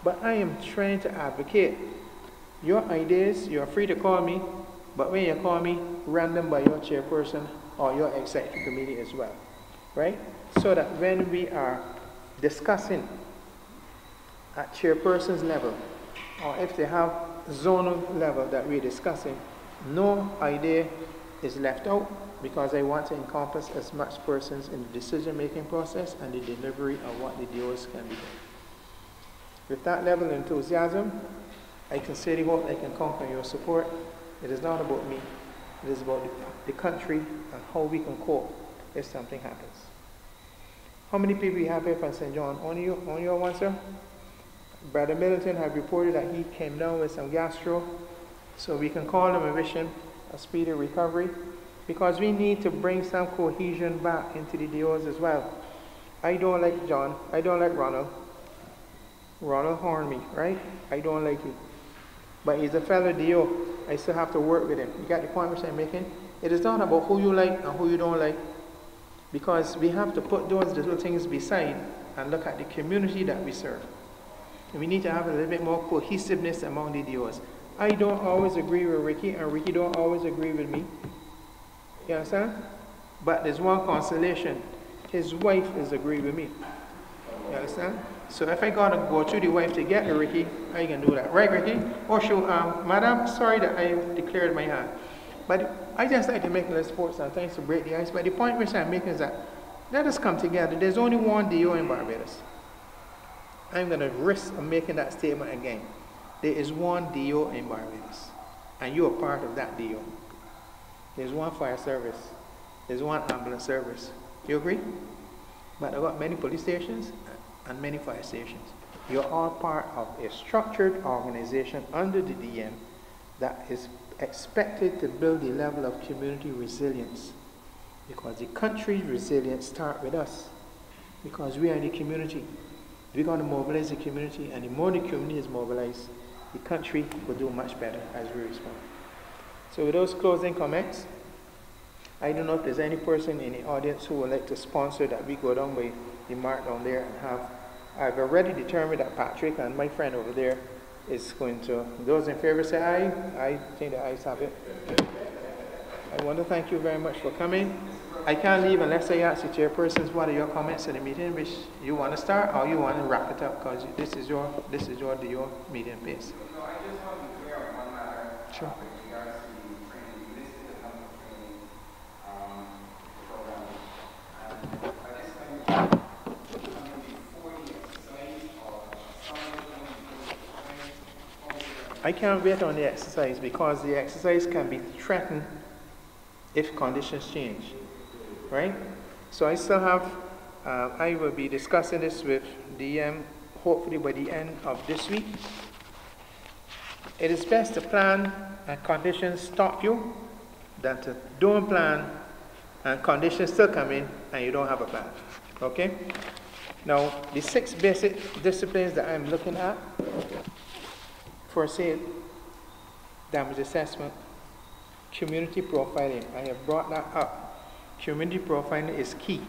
Speaker 1: But I am trying to advocate your ideas. You're free to call me, but when you call me, run them by your chairperson or your executive committee as well, right? So that when we are discussing at chairperson's level, or if they have zonal level that we're discussing, no idea is left out, because I want to encompass as much persons in the decision-making process and the delivery of what the DEOs can be done. With that level of enthusiasm, I sincerely hope I can count on your support. It is not about me. It is about the country and how we can cope if something happens. How many people you have here from St. John? Only your one, sir? Brother Middleton have reported that he came down with some gastro, so we can call him and wish him a speedy recovery, because we need to bring some cohesion back into the DEOs as well. I don't like John. I don't like Ronald. Ronald horned me, right? I don't like him. But he's a fellow DEO. I still have to work with him. You got the point which I'm making? It is not about who you like and who you don't like, because we have to put those little things beside and look at the community that we serve. And we need to have a little bit more cohesiveness among the DEOs. I don't always agree with Ricky, and Ricky don't always agree with me. You understand? But there's one consolation. His wife is agree with me. You understand? So if I gotta go through the wife to get to Ricky, I can do that. Right, Ricky? Or shoot, Madam, sorry that I declared my hand. But I just like to make a little sport sometimes to break the ice. But the point which I'm making is that let us come together. There's only one DEO in Barbados. I'm gonna risk making that statement again. There is one DEO in Barbados, and you are part of that DEO. There's one fire service. There's one ambulance service. You agree? But I've got many police stations and many fire stations. You're all part of a structured organization under the DM that is expected to build the level of community resilience. Because the country's resilience starts with us. Because we are the community. We're going to mobilize the community, and the more the community is mobilized, the country will do much better as we respond. So with those closing comments, I don't know if there's any person in the audience who would like to sponsor that we go down by the mark down there and have. I've already determined that Patrick and my friend over there is going to. Those in favor say aye. I think the ayes have it. I want to thank you very much for coming. I can't leave unless I ask the chairpersons what are your comments at the meeting, which you want to start or you want to wrap it up, because this is your DEO meeting pace.
Speaker 3: No, I just want to be clear on one matter.
Speaker 1: Sure.
Speaker 3: With regards to the training, you listed the number of training programs. And I guess I'm going to be 40 exercise or some of them.
Speaker 1: I can't wait on the exercise, because the exercise can be threatened if conditions change, right? So I still have, I will be discussing this with DM hopefully by the end of this week. It is best to plan and conditions stop you than to don't plan and conditions still come in and you don't have a plan, okay? Now, the 6 basic disciplines that I'm looking at, first aid, damage assessment, community profiling. I have brought that up. Community profiling is key.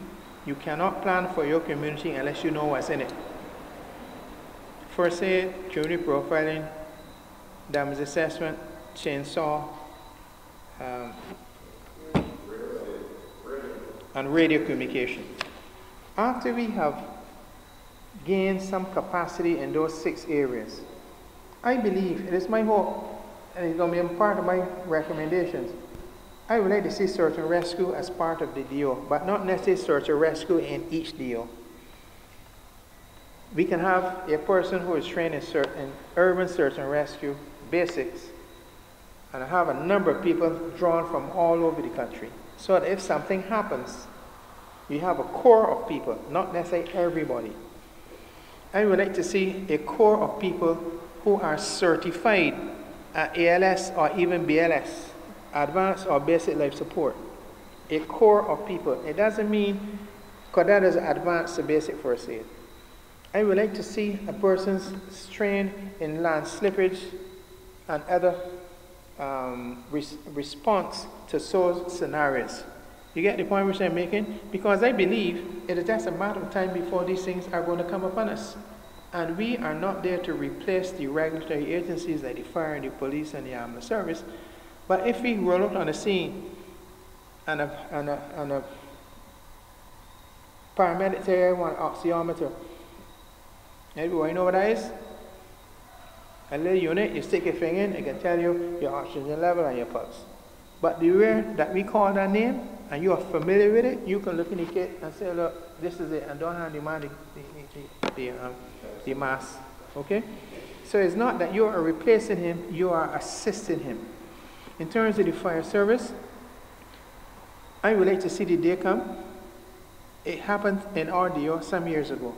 Speaker 1: You cannot plan for your community unless you know what's in it. First aid, community profiling, damage assessment, chainsaw, and radio communication. After we have gained some capacity in those 6 areas, I believe, it is my hope, and it's going to be a part of my recommendations, I would like to see search and rescue as part of the DEO, but not necessarily search and rescue in each DEO. We can have a person who is trained in urban search and rescue basics, and have a number of people drawn from all over the country, so that if something happens, you have a core of people, not necessarily everybody. I would like to see a core of people who are certified at ALS or even BLS, advanced or basic life support. A core of people. It doesn't mean, because that is advanced to basic first aid. I would like to see a person trained in land slippage and other response to those scenarios. You get the point which I'm making? Because I believe it is just a matter of time before these things are going to come upon us. And we are not there to replace the regulatory agencies like the fire and the police and the ambulance service. But if we roll out on the scene and a paramedic say, I want an oxyometer, Everybody know what that is? A little unit, you stick your finger in, it can tell you your oxygen level and your pulse. But beware that we call that name, and you are familiar with it, you can look in the kit and say, look, this is it, and don't hand the man the mask. Okay? So it's not that you are replacing him, you are assisting him. In terms of the fire service, I would like to see the day come. It happened in our DEO some years ago.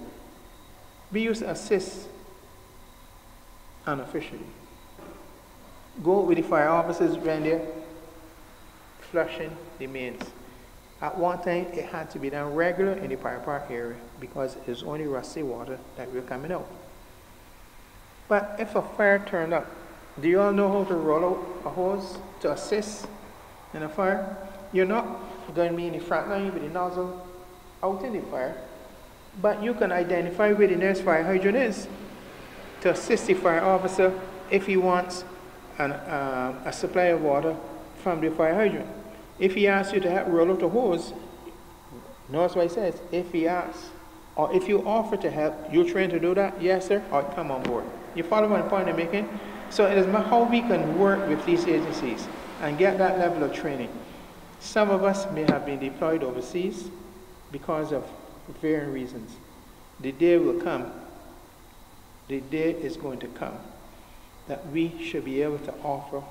Speaker 1: We used to assist unofficially. Go with the fire officers when they're flushing the mains. At one time, it had to be done regular in the fire park area because it's only rusty water that we're coming out. But if a fire turned up, do you all know how to roll out a hose to assist in a fire? You're not going to be in the front line with the nozzle out in the fire, but you can identify where the nearest fire hydrant is to assist the fire officer if he wants a supply of water from the fire hydrant. If he asks you to help roll out a hose, notice what he says, if he asks, or if you offer to help, you're trained to do that, yes sir, or come on board. You follow what point I'm making? So it is how we can work with these agencies and get that level of training. Some of us may have been deployed overseas because of varying reasons. The day will come, the day is going to come, that we should be able to offer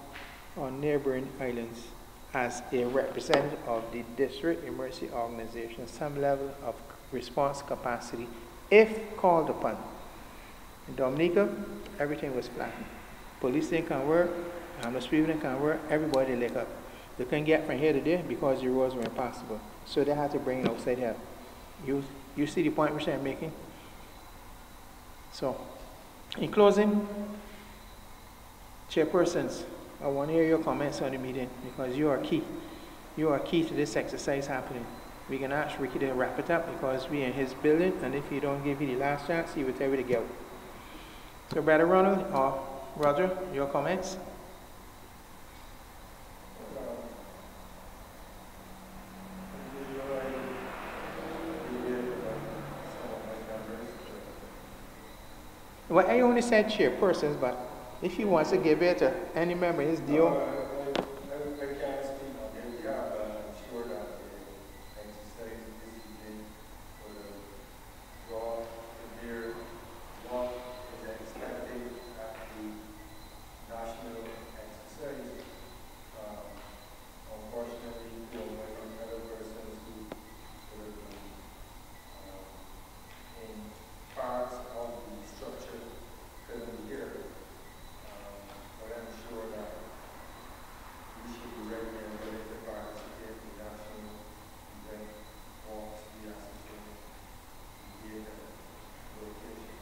Speaker 1: our neighboring islands as a representative of the district emergency organization some level of response capacity if called upon. In Dominica, everything was flattened. Police didn't come work, homeless people didn't come work, everybody lit up. They couldn't get from here to there because the roads were impassable. So they had to bring outside help. You see the point which I'm making? So, in closing, chairpersons, I want to hear your comments on the meeting because you are key. You are key to this exercise happening. We can ask Ricky to wrap it up because we're in his building, and if he don't give you the last chance, he will tell you to go. So, Brother Ronald or Roger, your comments? Well, I only said chairpersons, but if he wants to give it to any member of his DEO.
Speaker 4: I can't speak on their behalf, but I'm sure that the exercise this evening will draw severe what is expected at the national exercise. Unfortunately, there were other persons who were in parts of the structure couldn't be here. But I'm sure that we should be ready and ready to participate in the national event of the association in the location.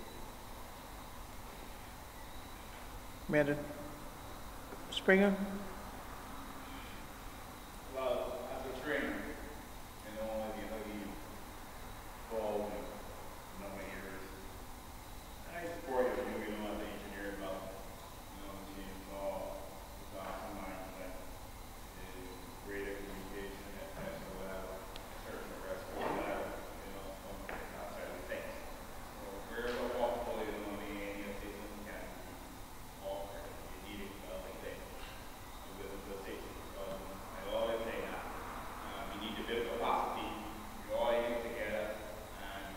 Speaker 1: Madam Springer?
Speaker 5: Well, as a trainer, and all the other involved in a number of years, I support it, as an engineer about, machine law, some mindset, is greater communication, and whatever, certain arrest, whatever, from outside of things. So, we're so awful, money, and your system can offer, you need it, like that. With the safety, and all that thing, we need to build capacity, we all in together, and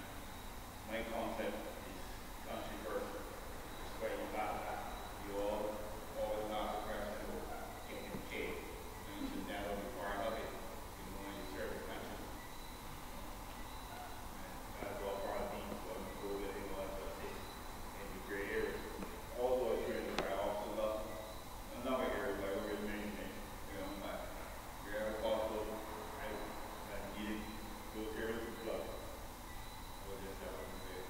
Speaker 5: my concept is country first. It's where you got that. You all always ask the question about getting paid. And you should never be part of it. You want to serve the country. And that's all part of being so you go with it all to assist in the great areas. Also, if you're in the fire, also love another area like we're in many things. Like you're also right, that needed those areas to flood. So just that what I'm saying.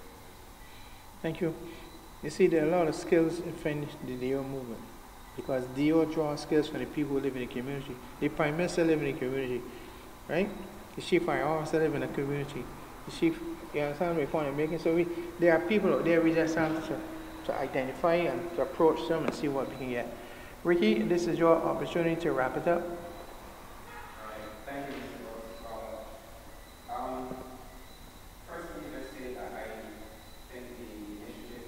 Speaker 1: Thank you. You see, there are a lot of skills in the DEO movement because DEO draws skills from the people who live in the community. The Prime Minister lives in the community, right? The Chief Fire Officer lives in the community. The Chief, you understand my point I'm making? So there are people out there we just have to identify and to approach them and see what we can get. Ricky, this is your opportunity to wrap it up.
Speaker 3: Thank you, Mr. Ross. Firstly, let's say that I think the initiative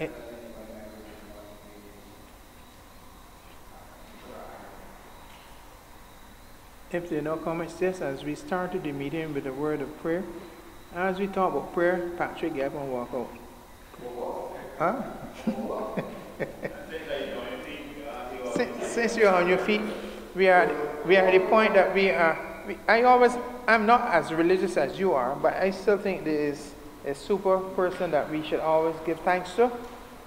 Speaker 1: Eh, If there are no comments, just as we started the meeting with a word of prayer, as we talk about prayer, Patrick, get up and walk out. Huh? Since you're on your feet, we are at the point that I'm not as religious as you are, but I still think there is a super person that we should always give thanks to.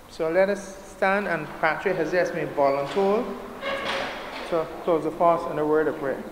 Speaker 1: So let us stand, and Patrick has just been voluntold to close the fast in a word of prayer.